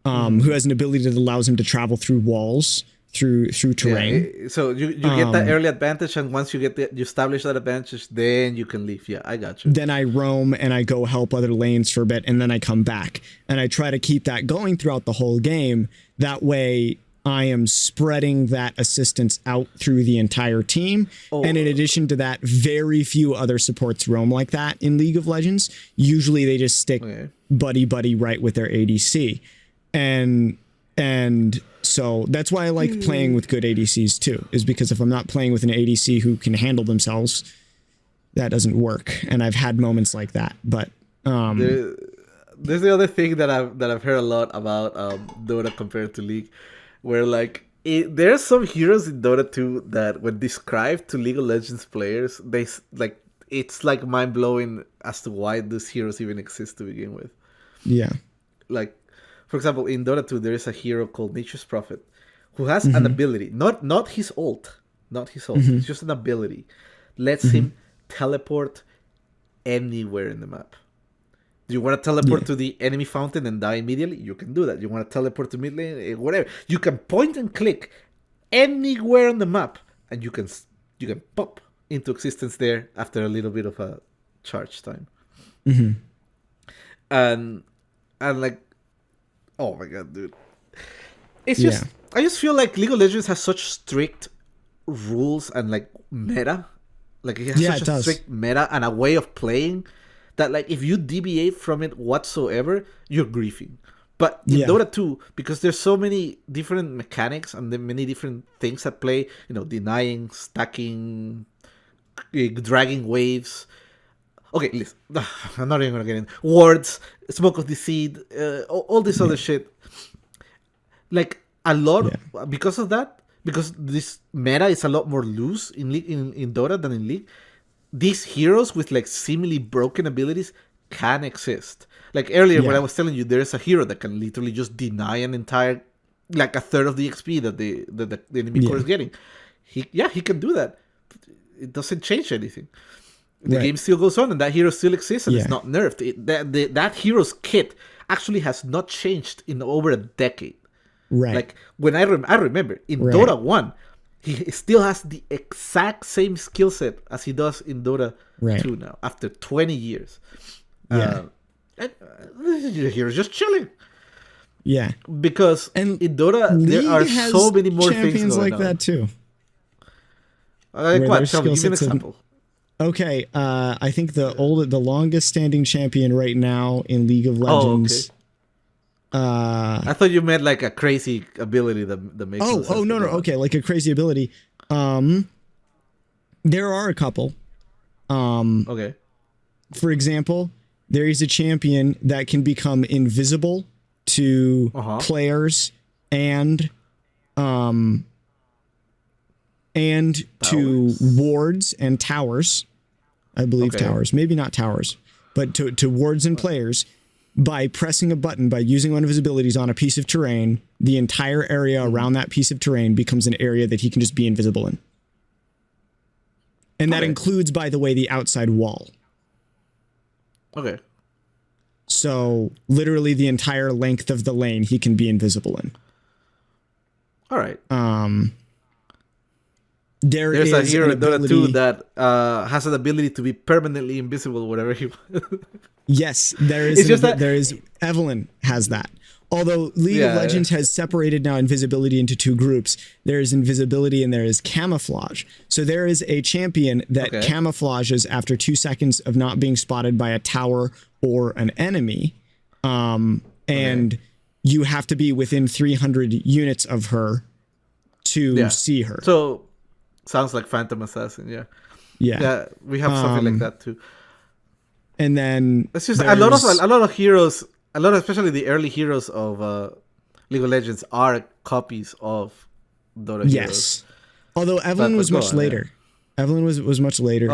A: who has an ability that allows him to travel through walls, through terrain.
B: Yeah, so you get that early advantage, and once you establish that advantage, then you can leave. Yeah, I got you.
A: Then I roam and I go help other lanes for a bit, and then I come back. And I try to keep that going throughout the whole game. That way I am spreading that assistance out through the entire team. And in addition to that, very few other supports roam like that in League of Legends. Usually they just stick buddy right with their ADC. And so that's why I like playing with good ADCs too, is because if I'm not playing with an ADC who can handle themselves, that doesn't work. And I've had moments like that. But
B: there's the other thing that I've heard a lot about Dota compared to League, where like there's some heroes in Dota 2 that when described to League of Legends players, they like it's like mind blowing as to why these heroes even exist to begin with.
A: Yeah.
B: Like, for example, in Dota 2, there is a hero called Nature's Prophet who has an ability, not his ult, it's just an ability, lets him teleport anywhere in the map. Do you want to teleport to the enemy fountain and die immediately? You can do that. You want to teleport to mid lane, whatever. You can point and click anywhere on the map, and you can pop into existence there after a little bit of a charge time. And like, oh my god, dude, it's just I just feel like League of Legends has such strict rules and like meta, like it has such a strict meta and a way of playing that like if you deviate from it whatsoever, you're griefing. But in Dota 2, because there's so many different mechanics and the many different things at play, denying, stacking, dragging waves. Okay, listen, I'm not even gonna get in. Wards, smoke of deceit, all this other shit. Like a lot because of that, because this meta is a lot more loose in Dota than in League. These heroes with like seemingly broken abilities can exist. Like earlier when I was telling you, there's a hero that can literally just deny an entire, like a third of the XP that the enemy core is getting. He can do that. It doesn't change anything. The game still goes on, and that hero still exists, and it's not nerfed. That hero's kit actually has not changed in over a decade.
A: Right.
B: Like when I remember in Dota 1, he still has the exact same skill set as he does in Dota 2 now, after 20 years. And the hero's just chilling.
A: Yeah.
B: Because in Dota, there are so many more things going
A: like that too.
B: Like what? Tell me, give me an example.
A: Okay, I think the longest standing champion right now in League of Legends.
B: I thought you meant like a crazy ability that makes.
A: No. Okay, like a crazy ability. There are a couple.
B: Okay.
A: For example, there is a champion that can become invisible to players and to wards and towers. I believe towers, maybe not towers, but to wards and players by pressing a button, by using one of his abilities on a piece of terrain. The entire area around that piece of terrain becomes an area that he can just be invisible in. And that includes, by the way, the outside wall.
B: Okay.
A: So literally the entire length of the lane he can be invisible in.
B: All right.
A: There's
B: a hero in Dota 2 that has an ability to be permanently invisible wherever he
A: Yes, there is. Evelyn has that. Although League of Legends has separated now invisibility into two groups. There is invisibility and there is camouflage. So there is a champion that camouflages after 2 seconds of not being spotted by a tower or an enemy. And you have to be within 300 units of her to see her.
B: So sounds like Phantom Assassin, Yeah, we have something like that too.
A: And then
B: it's just a lot of heroes, especially the early heroes of League of Legends are copies of Dota heroes.
A: Although Evelyn was much later. Evelyn was much later.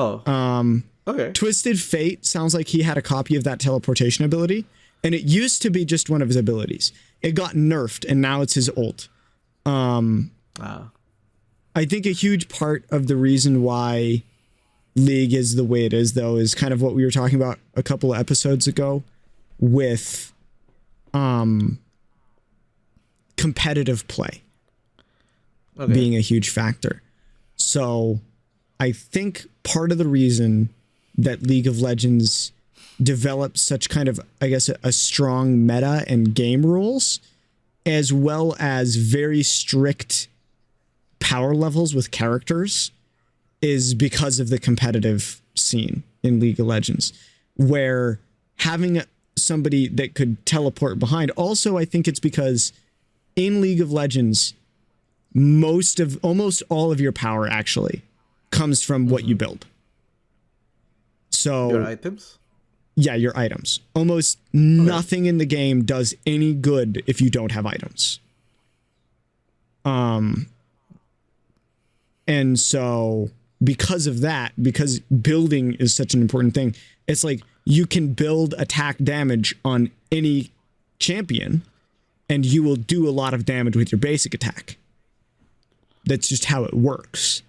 B: Okay.
A: Twisted Fate sounds like he had a copy of that teleportation ability, and it used to be just one of his abilities. It got nerfed, and now it's his ult. I think a huge part of the reason why League is the way it is, though, is kind of what we were talking about a couple of episodes ago with competitive play being a huge factor. So I think part of the reason that League of Legends developed such kind of, I guess, a strong meta and game rules, as well as very strict power levels with characters, is because of the competitive scene in League of Legends, where having somebody that could teleport behind. Also, I think it's because in League of Legends, almost all of your power actually comes from what you build. So
B: your items?
A: Yeah, your items. Almost nothing in the game does any good if you don't have items. And so because of that, because building is such an important thing, it's like you can build attack damage on any champion, and you will do a lot of damage with your basic attack. That's just how it works.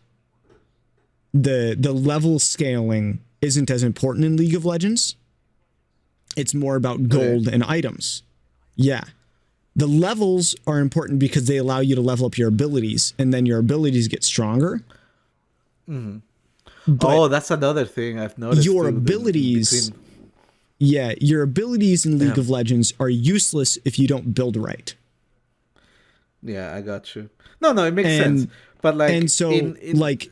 A: The level scaling isn't as important in League of Legends. It's more about gold and items. Yeah. The levels are important because they allow you to level up your abilities, and then your abilities get stronger.
B: Mm-hmm. Oh, that's another thing I've noticed.
A: Your abilities... Yeah, your abilities in League of Legends are useless if you don't build right.
B: Yeah, I got you. No, it makes sense. But like,
A: and so like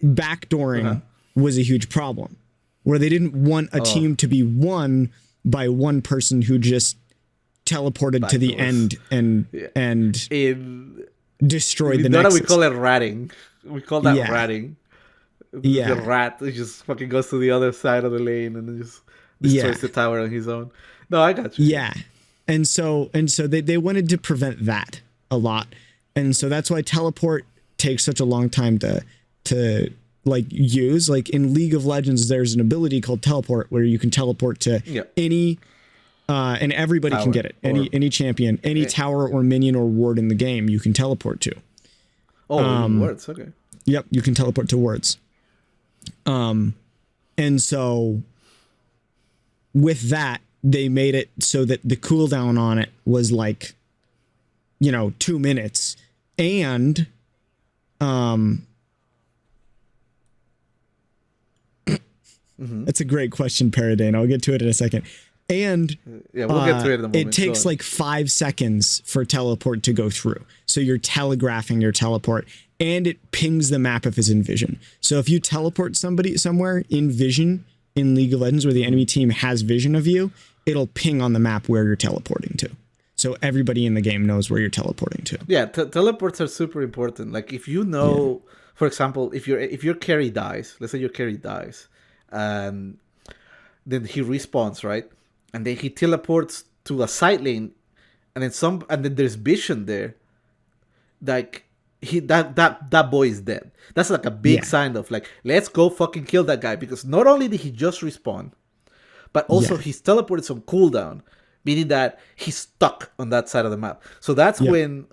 A: backdooring was a huge problem, where they didn't want a team to be won by one person who just teleported to the end and destroyed the Nexus.
B: We call it ratting. We call that ratting.
A: Yeah,
B: the rat just fucking goes to the other side of the lane and then just destroys the tower on his own. No, I got you.
A: Yeah, and so they wanted to prevent that a lot, and so that's why teleport takes such a long time to like use. Like in League of Legends, there's an ability called teleport where you can teleport to any and everybody can get it. Any champion, any tower or minion or ward in the game, you can teleport to.
B: Wards, okay.
A: Yep, you can teleport to wards. And so with that, they made it so that the cooldown on it was like, 2 minutes. And that's a great question, Paradane. I'll get to it in a second. And
B: we'll get to it in a moment.
A: It takes like 5 seconds for teleport to go through. So you're telegraphing your teleport, and it pings the map if it's in vision. So if you teleport somebody somewhere in vision in League of Legends where the enemy team has vision of you, it'll ping on the map where you're teleporting to. So everybody in the game knows where you're teleporting to.
B: Yeah, teleports are super important. Like if you know, for example, if your carry dies, let's say your carry dies, and then he respawns, right? And then he teleports to a side lane, and then there's vision there. Like that boy is dead. That's like a big sign of like, let's go fucking kill that guy, because not only did he just respawn, but also he's teleported some cooldown, meaning that he's stuck on that side of the map. So that's when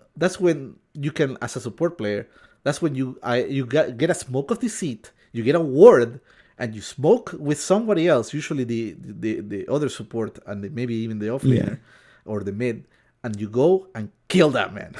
B: you can, as a support player, that's when you get a smoke of deceit, you get a ward, and you smoke with somebody else, usually the other support and maybe even the offlaner or the mid, and you go and kill that man.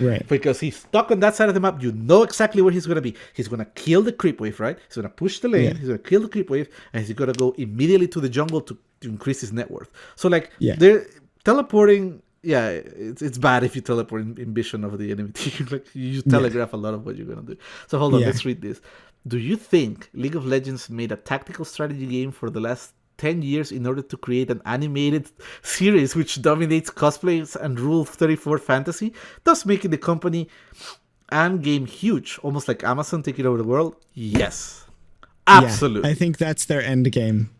A: Right.
B: Because he's stuck on that side of the map. You know exactly where he's going to be. He's going to kill the creep wave, right? He's going to push the lane. He's going to kill the creep wave, and he's going to go immediately to the jungle to increase his net worth. So like they're teleporting. Yeah, it's bad if you teleport in vision of the enemy team. Like you telegraph a lot of what you're going to do. So hold on, let's read this. Do you think League of Legends made a tactical strategy game for the last 10 years in order to create an animated series which dominates cosplays and Rule 34 fantasy, thus making the company and game huge, almost like Amazon taking over the world? Yes. Absolutely.
A: I think that's their end game.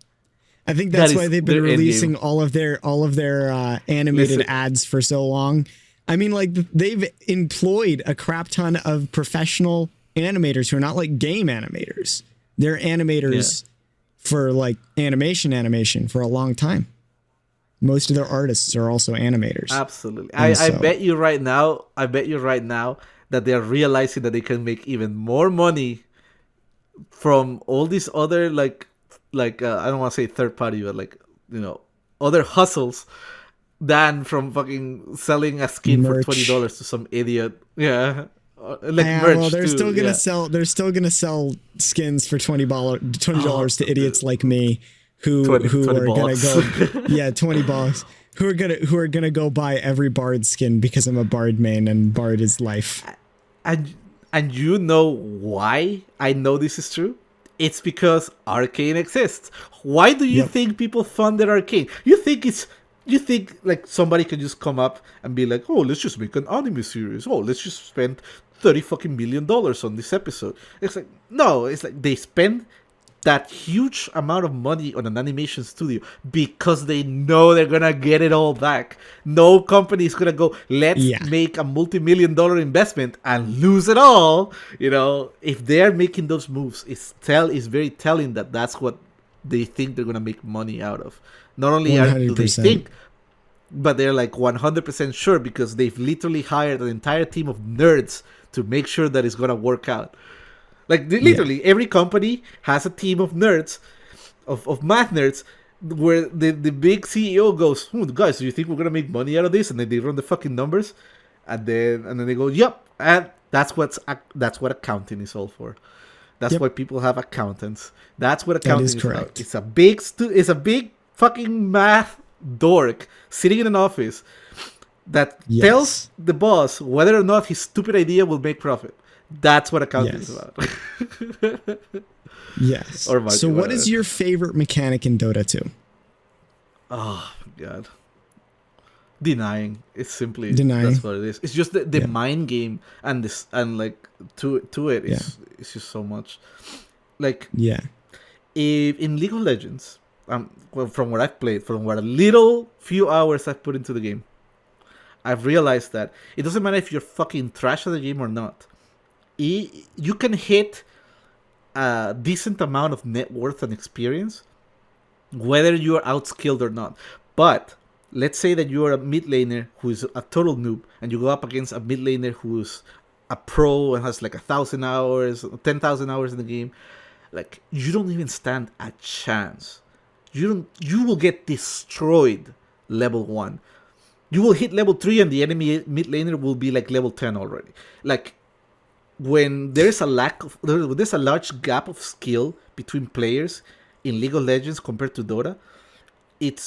A: I think that's why they've been releasing all of their animated ads for so long. I mean, like, they've employed a crap ton of professional animators who are not like game animators. They're animators for like animation for a long time. Most of their artists are also animators.
B: Absolutely. I bet you right now that they're realizing that they can make even more money from all these other like I don't want to say third party, but like, other hustles than from fucking selling a skin
A: merch
B: for $20 to some idiot. Yeah. Merch
A: well, they're
B: too.
A: still gonna sell. They're still gonna sell skins for $20 to idiots like me who are gonna go. $20 who are gonna go buy every Bard skin because I'm a Bard main and Bard is life.
B: And you know why I know this is true? It's because Arcane exists. Why do you think people funded Arcane? You think like somebody can just come up and be like, oh, let's just make an anime series. Oh, let's just spend $30 fucking million on this episode. It's like, no, it's like they spend that huge amount of money on an animation studio because they know they're gonna get it all back. No company is gonna go, let's make a multi-million-dollar investment and lose it all. If they're making those moves, it's very telling that that's what they think they're gonna make money out of. Not only do they think, but they're like 100% sure because they've literally hired an entire team of nerds to make sure that it's gonna work out. Like literally, every company has a team of nerds, of math nerds, where the big CEO goes, guys, do you think we're gonna make money out of this? And then they run the fucking numbers, and then they go, yep, and that's what accounting is all for. That's why people have accountants. That's what accounting is about. It's a big fucking math dork sitting in an office that tells the boss whether or not his stupid idea will make profit. That's what accounting is about.
A: Yes. So what is your favorite mechanic in Dota 2?
B: Oh, God. Denying. It's simply denying. That's what it is. It's just the mind game and this and like to it is it's just so much. Like if in League of Legends, from what I've played, from what few hours I've put into the game, I've realized that it doesn't matter if you're fucking trash at the game or not. You can hit a decent amount of net worth and experience, whether you're outskilled or not. But let's say that you're a mid laner who's a total noob, and you go up against a mid laner who's a pro and has like 1,000 hours, 10,000 hours in the game. Like, you don't even stand a chance. You will get destroyed level 1. You will hit level 3 and the enemy mid laner will be like level 10 already. Like, when there's a large gap of skill between players in League of Legends compared to Dota, it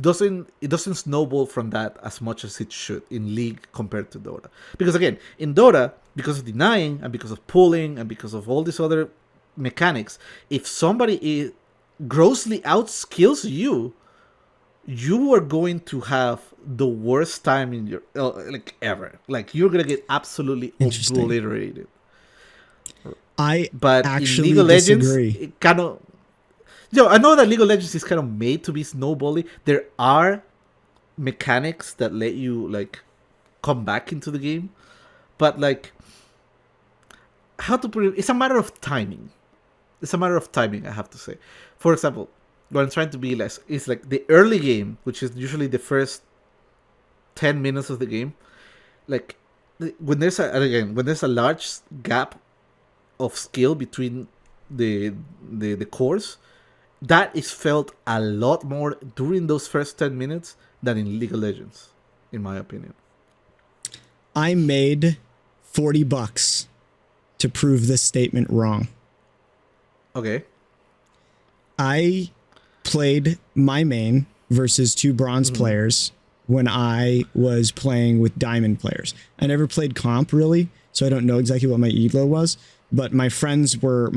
B: doesn't snowball from that as much as it should in League compared to Dota. Because again, in Dota, because of denying and because of pulling and because of all these other mechanics, if somebody grossly outskills you, you are going to have the worst time in your ever. Like, you're gonna get absolutely obliterated.
A: But actually in League of
B: Legends, it kind of. I know that League of Legends is kind of made to be snowballing. There are mechanics that let you like come back into the game, but like, how to put it? It's a matter of timing. I have to say. For example, what I'm trying to be less is like the early game, which is usually the first 10 minutes of the game. Like, when there's a large gap of skill between the cores, that is felt a lot more during those first 10 minutes than in League of Legends, in my opinion.
A: I made $40 to prove this statement wrong.
B: Okay.
A: I played my main versus 2 bronze players when I was playing with diamond players. I never played comp really, so I don't know exactly what my elo was, but my friends were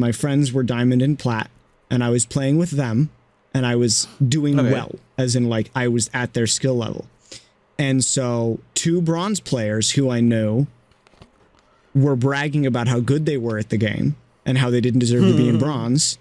A: diamond and plat, and I was playing with them, and I was doing well, as in like I was at their skill level. And so 2 bronze players who I knew were bragging about how good they were at the game and how they didn't deserve to be in bronze.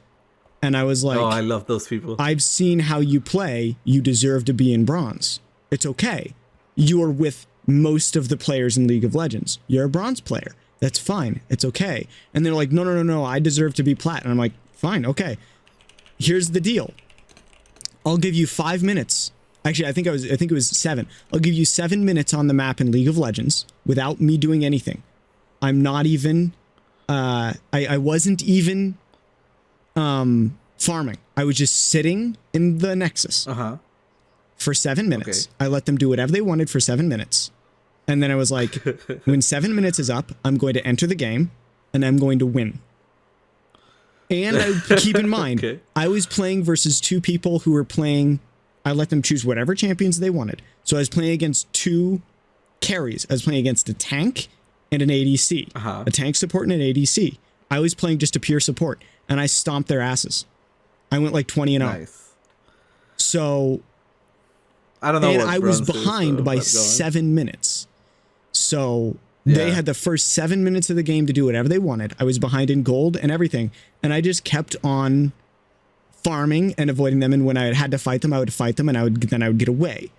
A: And I was like,
B: oh, I love those people.
A: I've seen how you play. You deserve to be in bronze. It's okay. You are with most of the players in League of Legends. You're a bronze player. That's fine. It's okay. And they're like, no. I deserve to be plat. And I'm like, fine. Okay. Here's the deal. I'll give you 5 minutes. Actually, I think it was 7. I'll give you 7 minutes on the map in League of Legends without me doing anything. I'm not even, I wasn't even, farming. I was just sitting in the Nexus for 7 minutes. Okay. I let them do whatever they wanted for 7 minutes. And then I was like, when 7 minutes is up, I'm going to enter the game and I'm going to win. And keep in mind, I was playing versus 2 people who were playing, I let them choose whatever champions they wanted. So I was playing against 2 carries. I was playing against a tank and an ADC. A tank support and an ADC. I was playing just a pure support, and I stomped their asses. I went like 20-0. Nice. So,
B: I don't know.
A: And I was behind by 7 minutes. So they had the first 7 minutes of the game to do whatever they wanted. I was behind in gold and everything, and I just kept on farming and avoiding them. And when I had to fight them, I would fight them, and I would get away.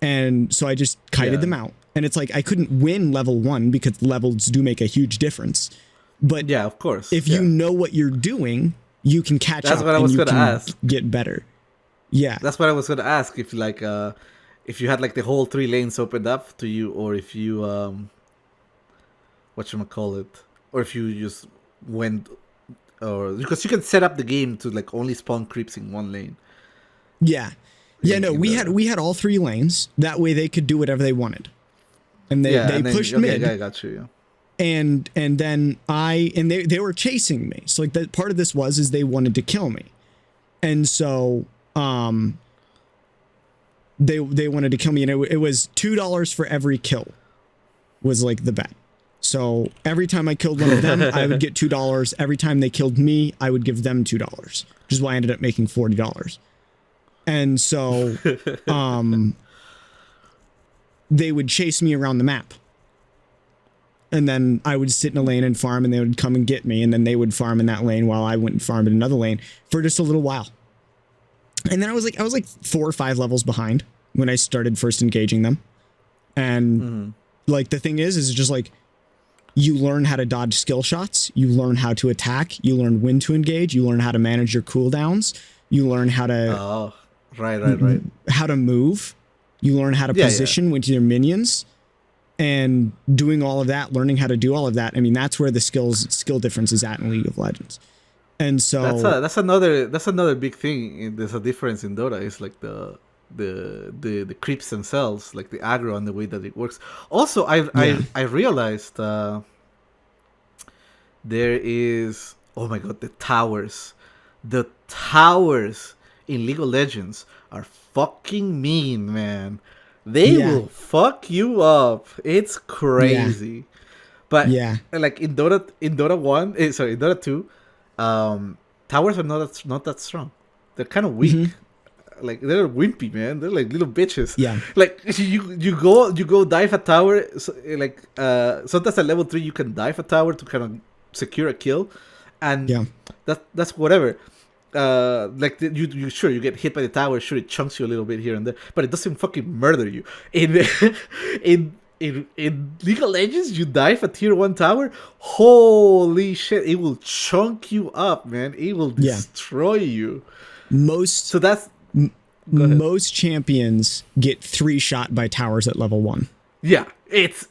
A: And so I just kited them out. And it's like I couldn't win level 1 because levels do make a huge difference. But
B: yeah, of course.
A: If you know what you're doing, you can catch up.
B: That's what I was going to ask.
A: Get better. Yeah.
B: That's what I was going to ask. If like if you had like the whole 3 lanes opened up to you, or if you whatchamacallit, or if you just went, or because you can set up the game to like only spawn creeps in 1 lane.
A: Yeah. Yeah, no, we had all 3 lanes. That way they could do whatever they wanted. And they pushed mid.
B: I got you. Yeah.
A: And then they were chasing me. So like that part of this is they wanted to kill me. And so they wanted to kill me, and it was $2 for every kill was like the bet. So every time I killed one of them, I would get $2. Every time they killed me, I would give them $2, which is why I ended up making $40. And so they would chase me around the map. And then I would sit in a lane and farm, and they would come and get me, and then they would farm in that lane while I went and farmed in another lane for just a little while. And then I was like 4 or 5 levels behind when I started first engaging them. And like the thing is just like you learn how to dodge skill shots, you learn how to attack, you learn when to engage, you learn how to manage your cooldowns, you learn how to
B: right.
A: How to move, you learn how to position with your minions. And doing all of that, learning how to do all of that, I mean, that's where the skill difference is at in League of Legends. And so
B: that's another big thing. There's a difference in Dota. It's like the creeps themselves, like the aggro and the way that it works. Also, I realized there is, oh my god, the towers. The towers in League of Legends are fucking mean, man. They will fuck you up. It's crazy. But like in Dota 2, towers are not that strong. They're kind of weak. Like they're wimpy, man. They're like little bitches. Yeah. Like you go dive a tower. Like sometimes at level 3 you can dive a tower to kind of secure a kill, and that's whatever. Like you get hit by the tower, sure, it chunks you a little bit here and there, but it doesn't fucking murder you. In League of Legends, you dive a tier 1 tower, holy shit, it will chunk you up, man. It will destroy you. Most
A: champions get 3-shot by towers at level 1.
B: Yeah, it's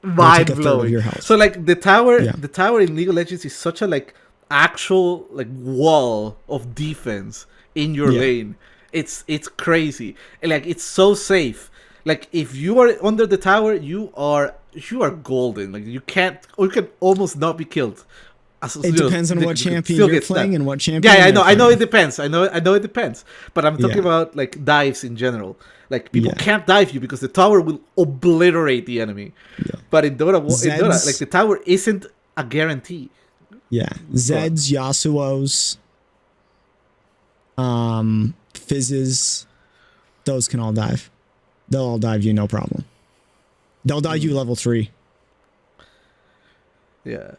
B: mind blowing. So like the tower in League of Legends is such a like actual like wall of defense in your lane. It's crazy. And like it's so safe. Like if you are under the tower, you are golden. Like you can almost not be killed.
A: It depends on what champion you're playing and what champion.
B: Yeah, I know it depends. I know it depends. But I'm talking about like dives in general. Like people can't dive you because the tower will obliterate the enemy. Yeah. But in Dota, like the tower isn't a guarantee.
A: Yeah, Zeds, Yasuos, Fizzes, those can all dive. They'll all dive you, no problem. They'll dive you level 3.
B: Yeah.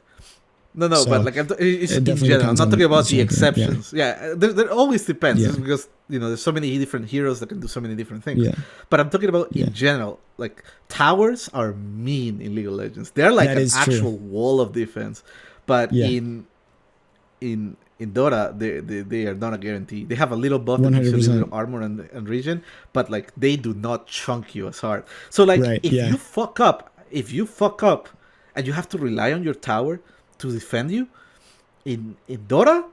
B: No, so but like it's in general. I'm not talking about the exceptions. Yeah, there always depends. Just because there's so many different heroes that can do so many different things. Yeah. But I'm talking about in general. Like towers are mean in League of Legends. They're like an actual wall of defense. But in Dota, they are not a guarantee. They have a little buff that gives you a little armor and regen, but like they do not chunk you as hard. So like if you fuck up, and you have to rely on your tower to defend you, in Dota,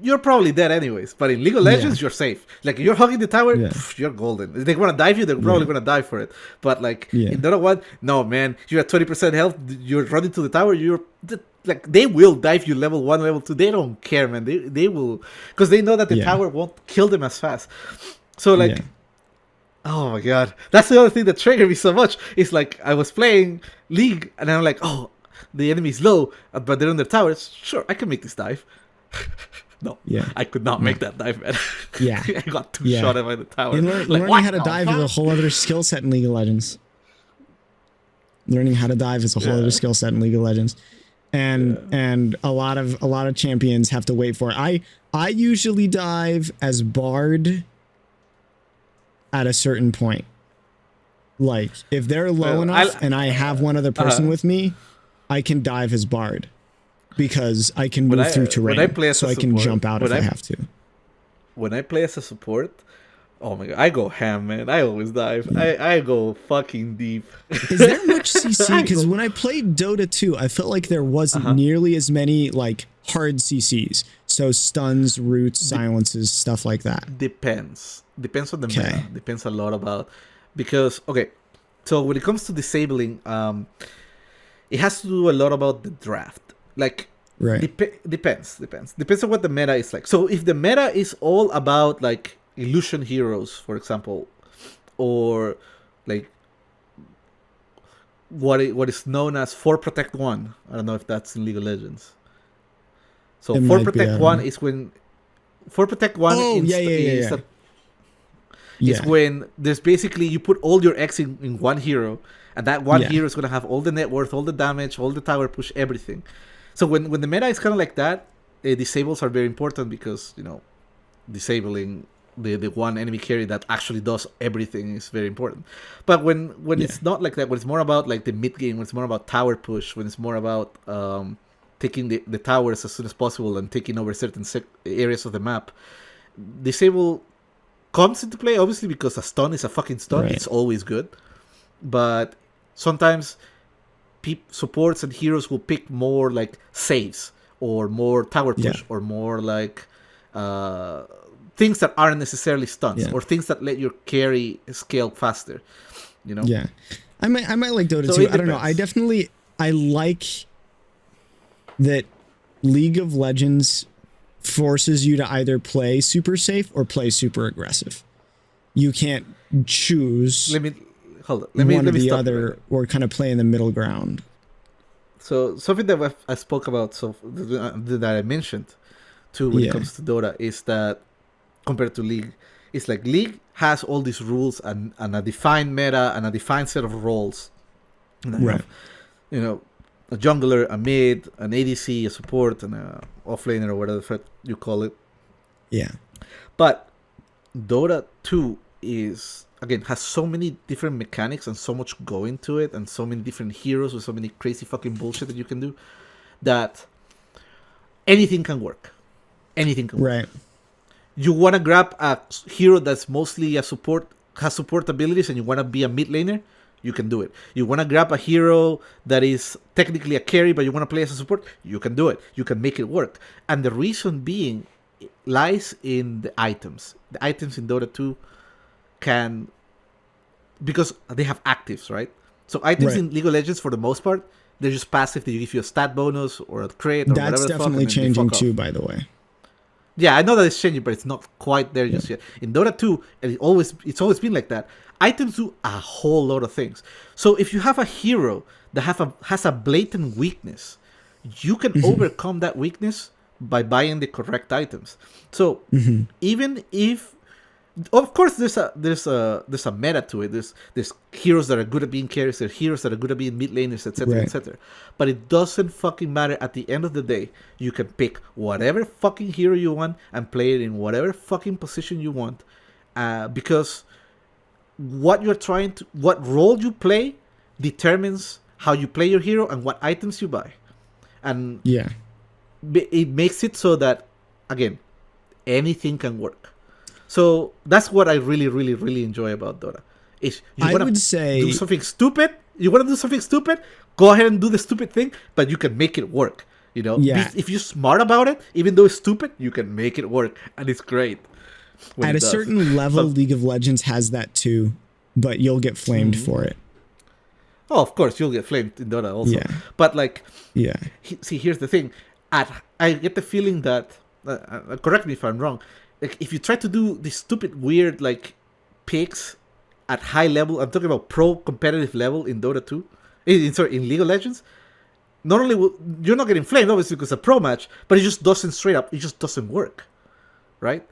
B: you're probably dead anyways. But in League of Legends, you're safe. Like if you're hugging the tower, you're golden. If they want to dive you, they're probably going to die for it. But like in Dota 1, no man, you're at 20% health, you're running to the tower, like they will dive you level 1, level 2. They don't care, man. They will, because they know that the tower won't kill them as fast. So like, oh my god, that's the other thing that triggered me so much. Is like I was playing League and I'm like, oh, the enemy's low, but they're on their towers. Sure, I can make this dive. No, I could not make that dive, man. Yeah, I got shot by the tower.
A: Learning how to dive is a whole other skill set in League of Legends. Learning how to dive is a whole other skill set in League of Legends. And a lot of champions have to wait for it. I usually dive as Bard at a certain point. Like if they're low enough and I have one other person with me, I can dive as Bard because I can move through terrain, so I can jump out if I have to.
B: When I play as a support, Oh my god, I go ham, man. I always dive. I go fucking deep.
A: Is there much CC? Because when I played Dota 2, I felt like there wasn't nearly as many like hard CCs. So stuns, roots, silences, stuff like that.
B: Depends on the meta. Depends a lot about, because so when it comes to disabling, it has to do a lot about the draft. Like, depends on what the meta is like. So if the meta is all about like illusion heroes, for example, or like what is known as 4 Protect 1. I don't know if that's in League of Legends. So 4 Protect 1 is when 4 Protect 1 is when there's basically you put all your eggs in one hero, and that one hero is going to have all the net worth, all the damage, all the tower push, everything. So when the meta is kind of like that, disables are very important, because, you know, disabling the one enemy carry that actually does everything is very important. But when it's not like that, when it's more about like the mid game, when it's more about tower push, when it's more about taking the towers as soon as possible and taking over certain areas of the map, disable comes into play, obviously, because a stun is a fucking stun. It's always good. But sometimes supports and heroes will pick more like saves, or more tower push, or more like things that aren't necessarily stuns, or things that let your carry scale faster, you know?
A: Yeah. I might like Dota too. I don't know. I like that League of Legends forces you to either play super safe or play super aggressive. You can't choose
B: one
A: or the other, or kind of play in the middle ground.
B: So something that I spoke about, that I mentioned too when it comes to Dota, is that compared to League, it's like League has all these rules and a defined meta and a defined set of roles. Have, you know, a jungler, a mid, an ADC, a support, and a offlaner, or whatever the fuck you call it.
A: Yeah.
B: But Dota 2 has so many different mechanics and so much going to it, and so many different heroes with so many crazy fucking bullshit that you can do, that anything can work. Anything can work. Right. You want to grab a hero that's mostly a support, has support abilities, and you want to be a mid laner, you can do it. You want to grab a hero that is technically a carry, but you want to play as a support, you can do it. You can make it work. And the reason being lies in the items. The items in Dota 2 because they have actives, right? So items in League of Legends, for the most part, they're just passive. They give you a stat bonus or a crit or whatever the fuck.
A: That's definitely changing too, by the way.
B: Yeah, I know that it's changing, but it's not quite there just yet. In Dota 2, and it's always been like that. Items do a whole lot of things. So if you have a hero that has a blatant weakness, you can overcome that weakness by buying the correct items. So even if, of course, there's a meta to it. There's heroes that are good at being carries. There's heroes that are good at being mid laners, etc., etc. But it doesn't fucking matter. At the end of the day, you can pick whatever fucking hero you want and play it in whatever fucking position you want, because what role you play determines how you play your hero and what items you buy, and it makes it so that, again, anything can work. So that's what I really, really, really enjoy about Dota. Is you want to do something stupid? You want to do something stupid? Go ahead and do the stupid thing, but you can make it work. You know, if you're smart about it, even though it's stupid, you can make it work, and it's great.
A: At a certain level, League of Legends has that too, but you'll get flamed for it.
B: Oh, of course, you'll get flamed in Dota also. Yeah. But like, see, here's the thing. I get the feeling that, correct me if I'm wrong, like if you try to do these stupid, weird like picks at high level, I'm talking about pro competitive level in Dota 2, in League of Legends, not only you're not getting flamed, obviously, because it's a pro match, but it just doesn't work. Right?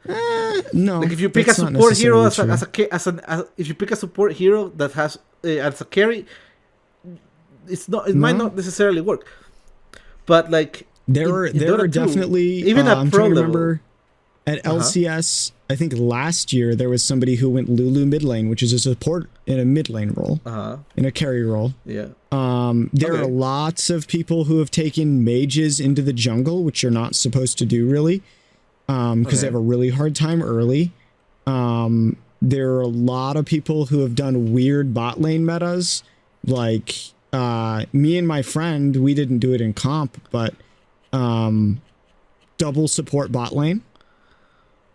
A: No.
B: Like if you pick a support hero if you pick a support hero that has as a carry, it might not necessarily work. But like
A: there were definitely
B: even at pro level.
A: At LCS, I think last year there was somebody who went Lulu mid lane, which is a support in a mid lane role, in a carry role.
B: Yeah.
A: There are lots of people who have taken mages into the jungle, which you're not supposed to do really. Because they have a really hard time early. there are a lot of people who have done weird bot lane metas. Like me and my friend, we didn't do it in comp, but double support bot lane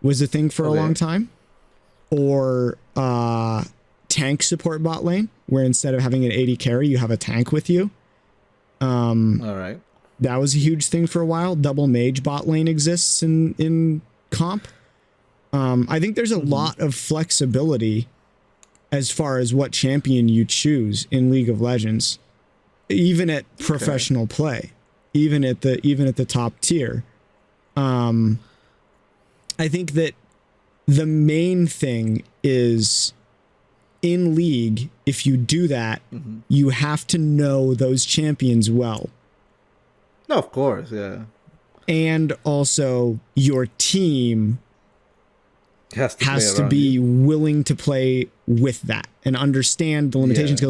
A: was a thing for a long time. Or tank support bot lane, where instead of having an AD carry, you have a tank with you.
B: All right.
A: That was a huge thing for a while. Double mage bot lane exists in comp. I think there's a lot of flexibility as far as what champion you choose in League of Legends, even at professional play, even at the top tier. I think that the main thing is in League, if you do that, you have to know those champions well.
B: No, of course, yeah.
A: And also your team has to be willing to play with that and understand the limitations.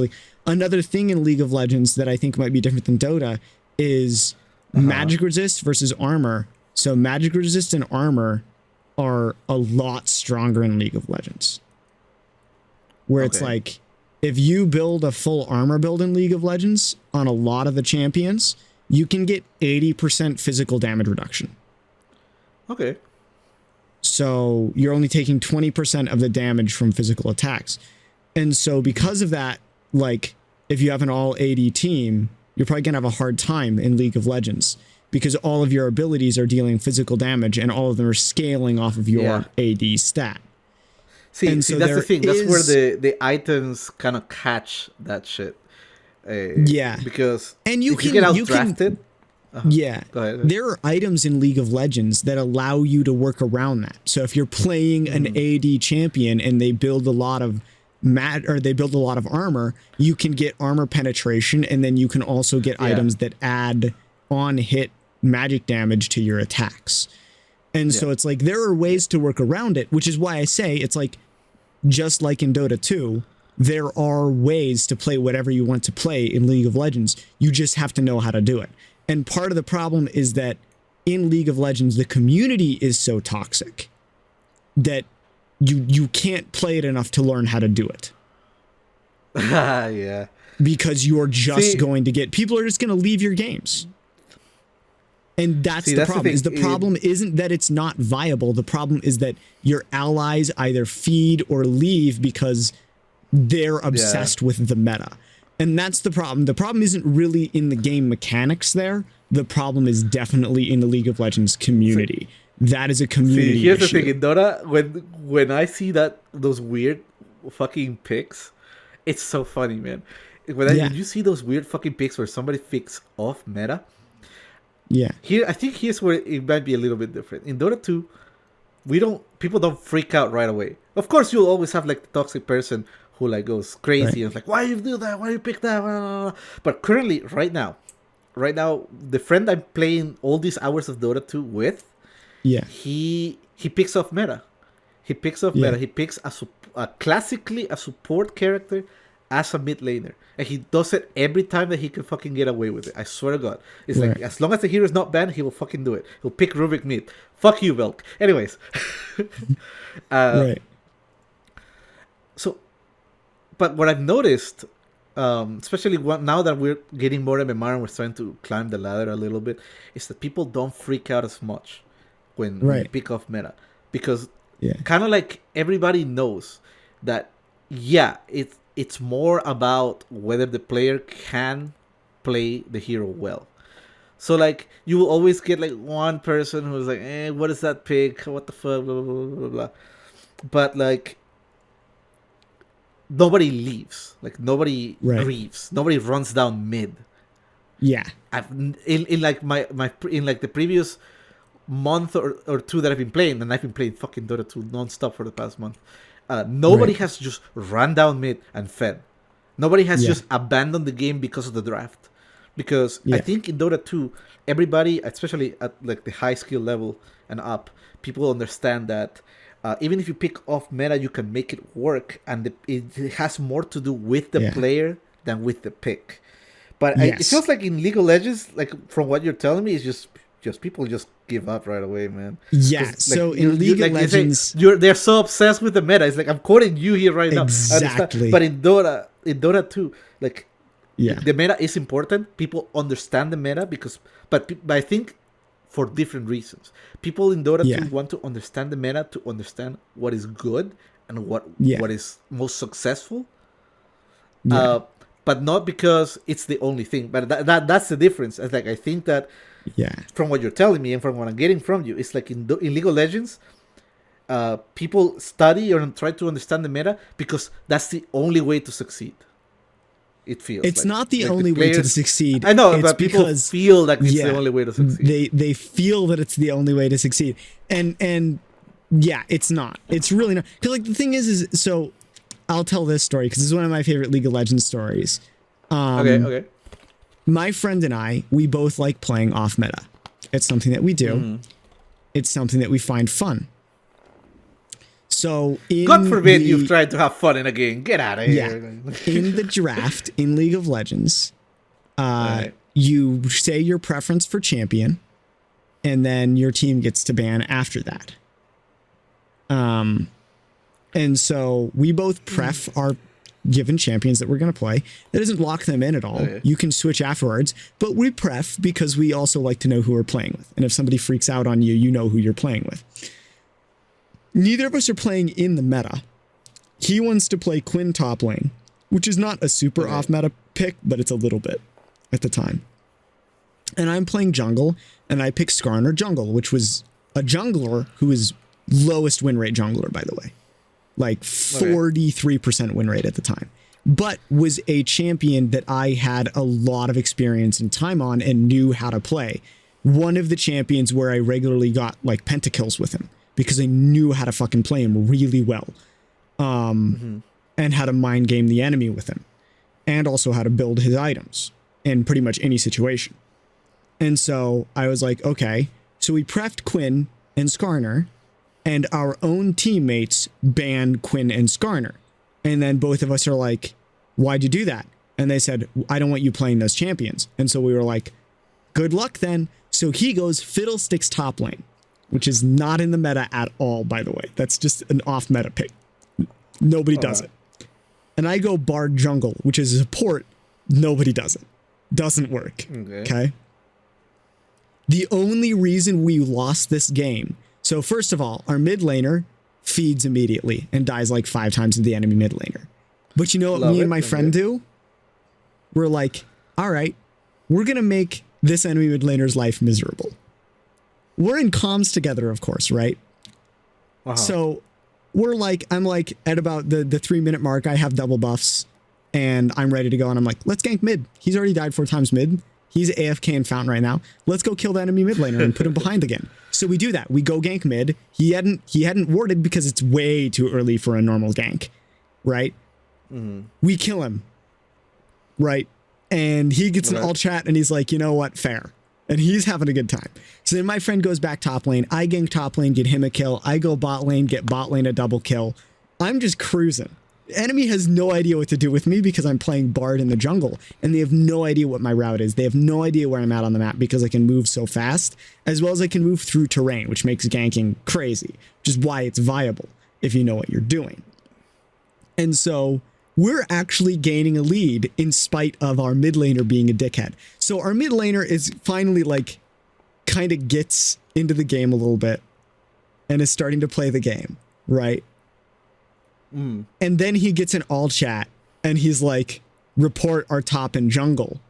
A: Another thing in League of Legends that I think might be different than Dota is magic resist versus armor. So magic resist and armor are a lot stronger in League of Legends. Where it's like, if you build a full armor build in League of Legends on a lot of the champions, you can get 80% physical damage reduction.
B: Okay.
A: So you're only taking 20% of the damage from physical attacks. And so because of that, like, if you have an all AD team, you're probably going to have a hard time in League of Legends because all of your abilities are dealing physical damage and all of them are scaling off of your AD stat.
B: See, that's the thing. That's where the items kind of catch that shit. Because
A: and you can
B: get outdrafted.
A: Go ahead. There are items in League of Legends that allow you to work around that. So if you're playing an AD champion and they build a lot of armor, you can get armor penetration, and then you can also get items that add on hit magic damage to your attacks. And so it's like there are ways to work around it, which is why I say it's like just like in Dota 2, there are ways to play whatever you want to play in League of Legends. You just have to know how to do it. And part of the problem is that in League of Legends, the community is so toxic that you can't play it enough to learn how to do it. Because you're just going to people are just going to leave your games. And that's the problem. The problem isn't that it's not viable. The problem is that your allies either feed or leave because they're obsessed with the meta. And that's the problem. The problem isn't really in the game mechanics there. The problem is definitely in the League of Legends community. That is a community
B: here's
A: issue.
B: The thing. In Dota, when I see those weird fucking picks, it's so funny, man. When you see those weird fucking picks where somebody picks off meta, I think here's where it might be a little bit different. In Dota 2, people don't freak out right away. Of course, you'll always have like the toxic person who like goes crazy and is like, why you do that? Why you pick that? But currently, right now, the friend I'm playing all these hours of Dota 2 with, he picks off meta. He picks meta. He picks classically a support character as a mid laner. And he does it every time that he can fucking get away with it. I swear to God. It's like, as long as the hero is not banned, he will fucking do it. He'll pick Rubik mid. Fuck you, Velk. Anyways. So, but what I've noticed, especially now that we're getting more MMR and we're starting to climb the ladder a little bit, is that people don't freak out as much when you pick off meta. Because kind of like everybody knows that, it's more about whether the player can play the hero well. So, like, you will always get, like, one person who's like, what is that pick? What the fuck? Blah, blah, blah, blah, blah. But, like, nobody leaves. Like, nobody grieves. Nobody runs down mid.
A: Yeah.
B: In the previous month or two that I've been playing, and I've been playing fucking Dota 2 non-stop for the past month, nobody has just run down mid and fed. Nobody has just abandoned the game because of the draft. Because I think in Dota 2, everybody, especially at like the high skill level and up, people understand that even if you pick off meta, you can make it work, and it has more to do with the player than with the pick. But it feels like in League of Legends, like from what you're telling me, it's just people just give up right away, man.
A: Yeah. Like, so in League of Legends,
B: they're so obsessed with the meta. It's like I'm quoting you here right now.
A: Exactly.
B: But in Dota 2, like,
A: yeah,
B: the meta is important. People understand the meta but I think for different reasons. People in Dota 2 want to understand the meta to understand what is good and what is most successful. Yeah. But not because it's the only thing. But that's the difference. It's like I think that from what you're telling me and from what I'm getting from you, it's like in League of Legends, people study or try to understand the meta because that's the only way to succeed. It feels
A: it's like. Not the only way to succeed.
B: I know, but people feel like it's the only way to succeed.
A: They feel that it's the only way to succeed, and yeah, it's not. It's really not. Because like the thing is so I'll tell this story because it's one of my favorite League of Legends stories.
B: Okay.
A: My friend and I, we both like playing off meta. It's something that we do. Mm-hmm. It's something that we find fun. So
B: God forbid you've tried to have fun in a game. Get out of here.
A: Yeah. In the draft in League of Legends, you say your preference for champion, and then your team gets to ban after that. And so we both pref our given champions that we're going to play. That doesn't lock them in at all. Okay. You can switch afterwards, but we pref because we also like to know who we're playing with. And if somebody freaks out on you, you know who you're playing with. Neither of us are playing in the meta. He wants to play Quinn top lane, which is not a super off meta pick, but it's a little bit at the time. And I'm playing jungle, and I picked Skarner jungle, which was a jungler who is lowest win rate jungler, by the way. Like 43% win rate at the time, but was a champion that I had a lot of experience and time on and knew how to play. One of the champions where I regularly got like pentakills with him because I knew how to fucking play him really well. And how to mind game the enemy with him, and also how to build his items in pretty much any situation. And so I was like, okay, so we prefed Quinn and Skarner, and our own teammates banned Quinn and Skarner. And then both of us are like, why'd you do that? And they said, I don't want you playing those champions. And so we were like, good luck then. So he goes Fiddlesticks top lane, which is not in the meta at all, by the way. That's just an off meta pick. Nobody does it. And I go Bard jungle, which is a support. Nobody does it. Doesn't work. Okay. The only reason we lost this game. So first of all, our mid laner feeds immediately and dies like 5 times to the enemy mid laner. But you know what me and my friend do? We're like, all right, we're going to make this enemy mid laner's life miserable. We're in comms together, of course, right? So we're like, I'm like at about the 3-minute mark, I have double buffs and I'm ready to go. And I'm like, let's gank mid. He's already died 4 times mid. He's AFK in Fountain right now. Let's go kill the enemy mid laner and put him behind again. So we do that. We go gank mid. He hadn't warded because it's way too early for a normal gank, right? We kill him, right? And he gets an alt chat and he's like, you know what? Fair. And he's having a good time. So then my friend goes back top lane. I gank top lane, get him a kill. I go bot lane, get bot lane a double kill. I'm just cruising. The enemy has no idea what to do with me because I'm playing Bard in the jungle, and they have no idea what my route is. They have no idea where I'm at on the map because I can move so fast, as well as I can move through terrain, which makes ganking crazy, which is why it's viable if you know what you're doing. And so we're actually gaining a lead in spite of our mid laner being a dickhead. So our mid laner is finally like kind of gets into the game a little bit and is starting to play the game, right? And then he gets an all chat and he's like, report our top in jungle.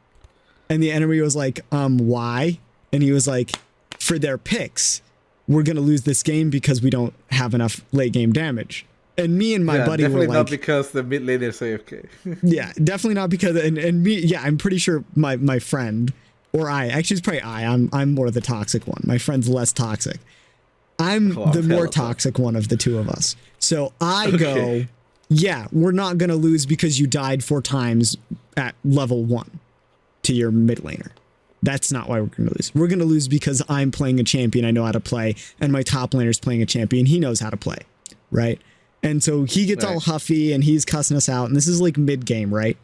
A: And the enemy was like, why? And he was like, for their picks, we're going to lose this game because we don't have enough late game damage. And me and my buddy were like,
B: definitely not because the mid laner is AFK.
A: Yeah, definitely not because, and me, yeah, I'm pretty sure my friend, or actually it's probably I'm more the toxic one. My friend's less toxic. I'm the more toxic one of the two of us. So I go, yeah, we're not going to lose because you died 4 times at level 1 to your mid laner. That's not why we're going to lose. We're going to lose because I'm playing a champion I know how to play, and my top laner's playing a champion he knows how to play, right? And so he gets all huffy and he's cussing us out, and this is like mid game, right?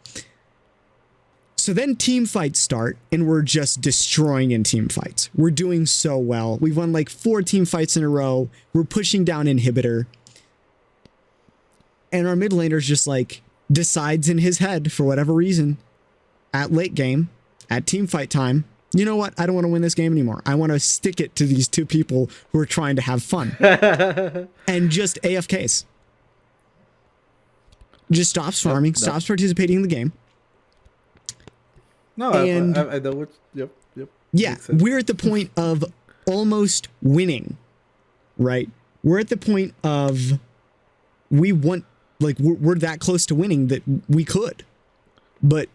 A: So then team fights start, and we're just destroying in team fights. We're doing so well. We've won like 4 team fights in a row. We're pushing down inhibitor. And our mid laner's just like decides in his head, for whatever reason, at late game, at team fight time, you know what? I don't want to win this game anymore. I want to stick it to these 2 people who are trying to have fun. And just AFKs. Just stops farming, stops participating in the game.
B: No, and I know what. Yep.
A: Yeah, we're at the point of almost winning, right? We're at the point of we want, like, we're that close to winning that we could. But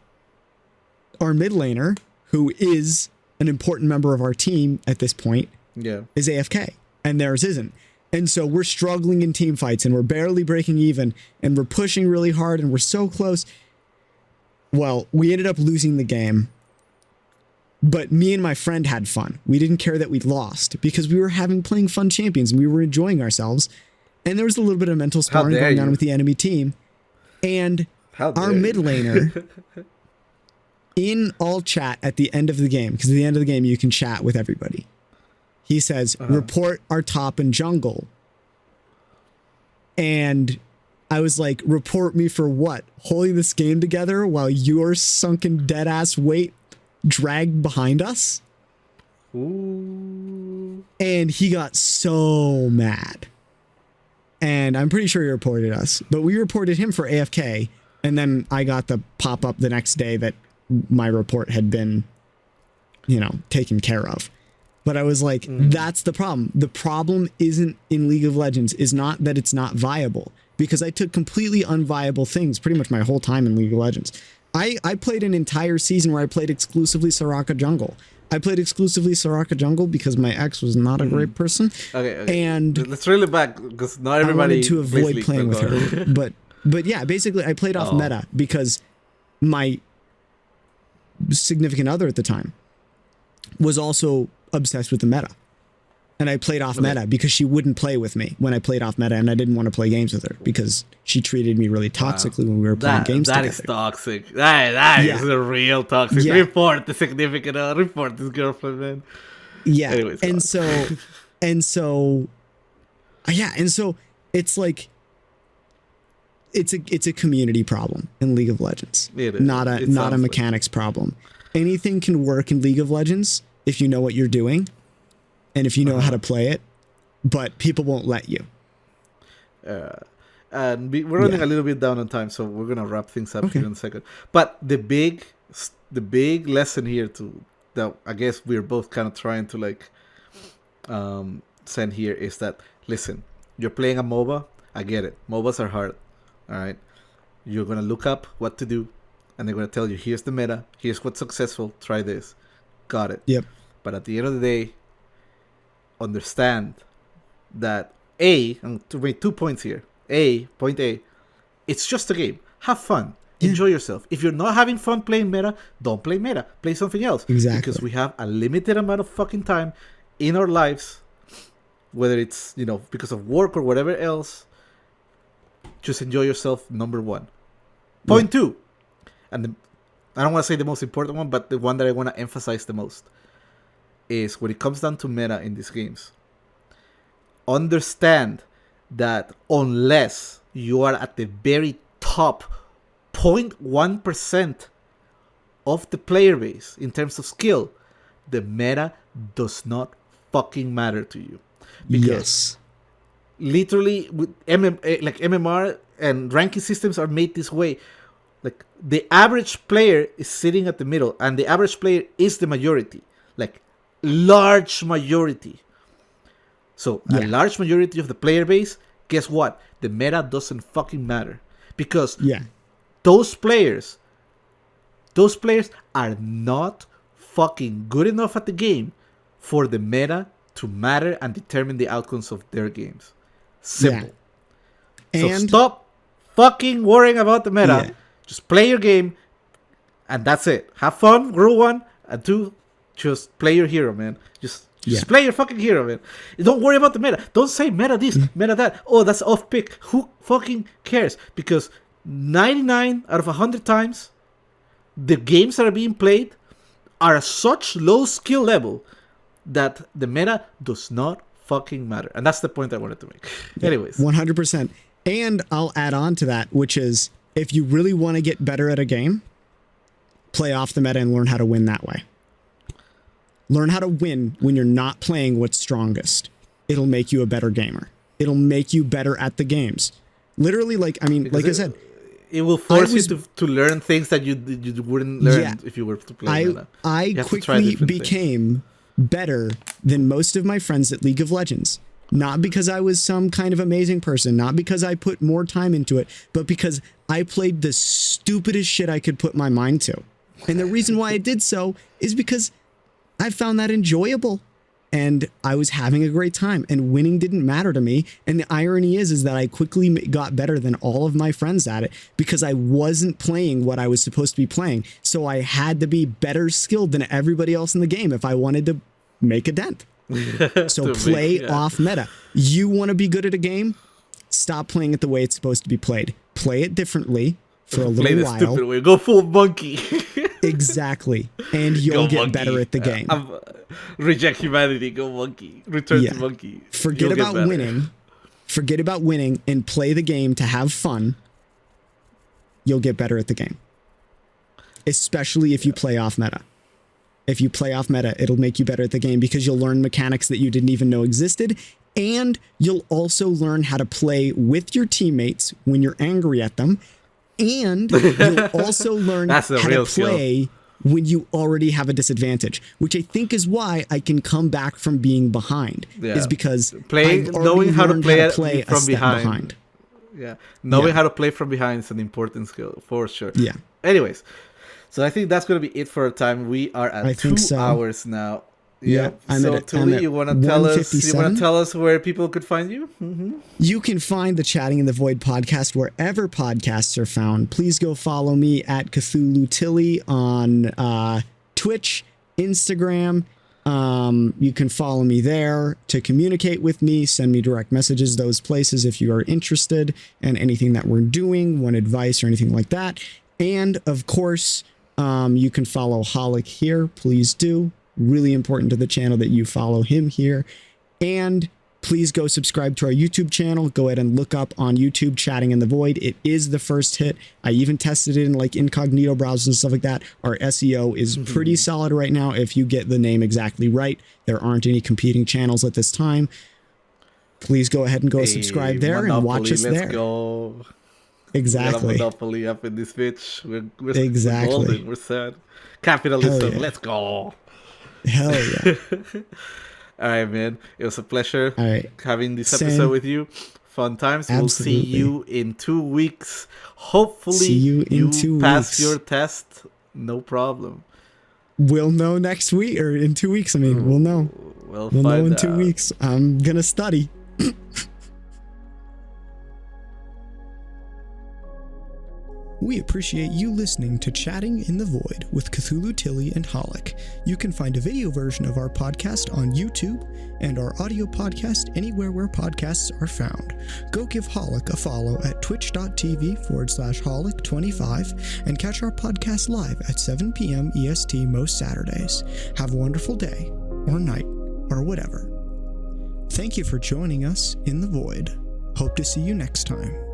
A: our mid laner, who is an important member of our team at this point, is AFK, and theirs isn't. And so we're struggling in team fights, and we're barely breaking even, and we're pushing really hard, and we're so close. Well, we ended up losing the game, but me and my friend had fun. We didn't care that we lost because we were playing fun champions and we were enjoying ourselves. And there was a little bit of mental sparring going on with the enemy team. And our mid laner in all chat at the end of the game, because at the end of the game, you can chat with everybody. He says, report our top and jungle. And I was like, report me for what? Holding this game together while your sunken dead ass weight dragged behind us?
B: Ooh.
A: And he got so mad. And I'm pretty sure he reported us, but we reported him for AFK. And then I got the pop up the next day that my report had been, taken care of. But I was like, that's the problem. The problem isn't in League of Legends, is not that it's not viable. Because I took completely unviable things pretty much my whole time in League of Legends. I played an entire season where I played exclusively Soraka jungle. I played exclusively Soraka jungle because my ex was not a great person.
B: Okay.
A: And
B: let's reel it back because not everybody.
A: I wanted to avoid playing with her. But yeah, basically I played off meta because my significant other at the time was also obsessed with the meta. And I played off meta because she wouldn't play with me when I played off meta, and I didn't want to play games with her because she treated me really toxically when we were playing games together.
B: That is toxic. That is a real toxic. Yeah. Report the significant other. Report this girlfriend, man.
A: Yeah. Anyways, and so it's like it's a community problem in League of Legends.
B: It is.
A: Not a mechanics problem. Anything can work in League of Legends if you know what you're doing. And if you know how to play it, but people won't let you.
B: And we're running a little bit down on time, so we're gonna wrap things up here in a second. But the big lesson here that I guess we're both kind of trying to send here is that, listen, you're playing a MOBA. I get it. MOBAs are hard. All right. You're gonna look up what to do, and they're gonna tell you, here's the meta. Here's what's successful. Try this. Got it.
A: Yep.
B: But at the end of the day, understand that and to make 2 points here. Point A, it's just a game. Have fun. Enjoy yourself. If you're not having fun playing meta, don't play meta. Play something else.
A: Exactly.
B: Because we have a limited amount of fucking time in our lives, whether it's, because of work or whatever else. Just enjoy yourself, number 1. Point 2, and I don't want to say the most important one, but the one that I want to emphasize the most, is when it comes down to meta in these games, understand that unless you are at the very top 0.1% of the player base in terms of skill, the meta does not fucking matter to you. Because literally, with MMR and ranking systems are made this way. Like, the average player is sitting at the middle, and the average player is the majority. Large majority. So a large majority of the player base, guess what? The meta doesn't fucking matter. Because those players are not fucking good enough at the game for the meta to matter and determine the outcomes of their games. Simple. So stop fucking worrying about the meta. Just play your game, and that's it. Have fun, rule 1, and 2, just play your hero, man. Just play your fucking hero, man. Don't worry about the meta. Don't say meta this, meta that. Oh, that's off pick. Who fucking cares? Because 99 out of 100 times, the games that are being played are at such low skill level that the meta does not fucking matter. And that's the point I wanted to make. Anyways.
A: 100%. And I'll add on to that, which is if you really want to get better at a game, play off the meta and learn how to win that way. Learn how to win when you're not playing what's strongest. It'll make you a better gamer. It'll make you better at the games. Literally, like I said,
B: it will force you to learn things that you wouldn't learn if you were to play meta.
A: I quickly became better than most of my friends at League of Legends. Not because I was some kind of amazing person, not because I put more time into it, but because I played the stupidest shit I could put my mind to. And the reason why I did so is because I found that enjoyable. And I was having a great time, and winning didn't matter to me. And the irony is that I quickly got better than all of my friends at it because I wasn't playing what I was supposed to be playing. So I had to be better skilled than everybody else in the game if I wanted to make a dent. So play off meta. You want to be good at a game? Stop playing it the way it's supposed to be played. Play it differently for a little while. Stupid way.
B: Go full monkey.
A: Exactly. And you'll get better at the game.
B: Reject humanity, go monkey. Return to monkey.
A: Forget about winning. Forget about winning and play the game to have fun. You'll get better at the game. Especially if you play off meta. If you play off meta, it'll make you better at the game because you'll learn mechanics that you didn't even know existed. And you'll also learn how to play with your teammates when you're angry at them. And you'll also learn how to play when you already have a disadvantage, which I think is why I can come back from being behind. Yeah. Is because
B: knowing how to play from behind. Yeah, knowing how to play from behind is an important skill for sure.
A: Yeah.
B: Anyways, so I think that's going to be it for our time. We are at 2 hours now. Yeah. So Tuli, you want to tell us where people could find you? Mm-hmm.
A: You can find the Chatting in the Void podcast wherever podcasts are found. Please go follow me at Cthulhu Tilly on Twitch, Instagram. You can follow me there to communicate with me, send me direct messages, those places if you are interested in anything that we're doing, want advice or anything like that. And of course, you can follow Holic here. Please do. Really important to the channel that you follow him here. And please go subscribe to our YouTube channel. Go ahead and look up on YouTube Chatting in the Void. It is the first hit. I even tested it in like incognito browsers and stuff like that. Our SEO is pretty solid right now if you get the name exactly right. There aren't any competing channels at this time. Please go ahead and go subscribe there and watch us there.
B: Go.
A: Exactly.
B: Monopoly up in this bitch. We're
A: exactly.
B: We're golden. We're sad. Capitalism. Yeah. Let's go.
A: Hell yeah.
B: All right, man. It was a pleasure having this
A: Same.
B: episode with you. Fun times.
A: Absolutely.
B: We'll see you in 2 weeks. Hopefully
A: see you in 2
B: pass
A: weeks.
B: your test. No problem.
A: We'll know next week or in 2 weeks. I mean, we'll know.
B: We'll
A: know in 2 weeks. I'm going to study. We appreciate you listening to Chatting in the Void with Cthulhu Tilly and Holic. You can find a video version of our podcast on YouTube and our audio podcast anywhere where podcasts are found. Go give Holic a follow at twitch.tv/Holic25 and catch our podcast live at 7 p.m. EST most Saturdays. Have a wonderful day or night or whatever. Thank you for joining us in the Void. Hope to see you next time.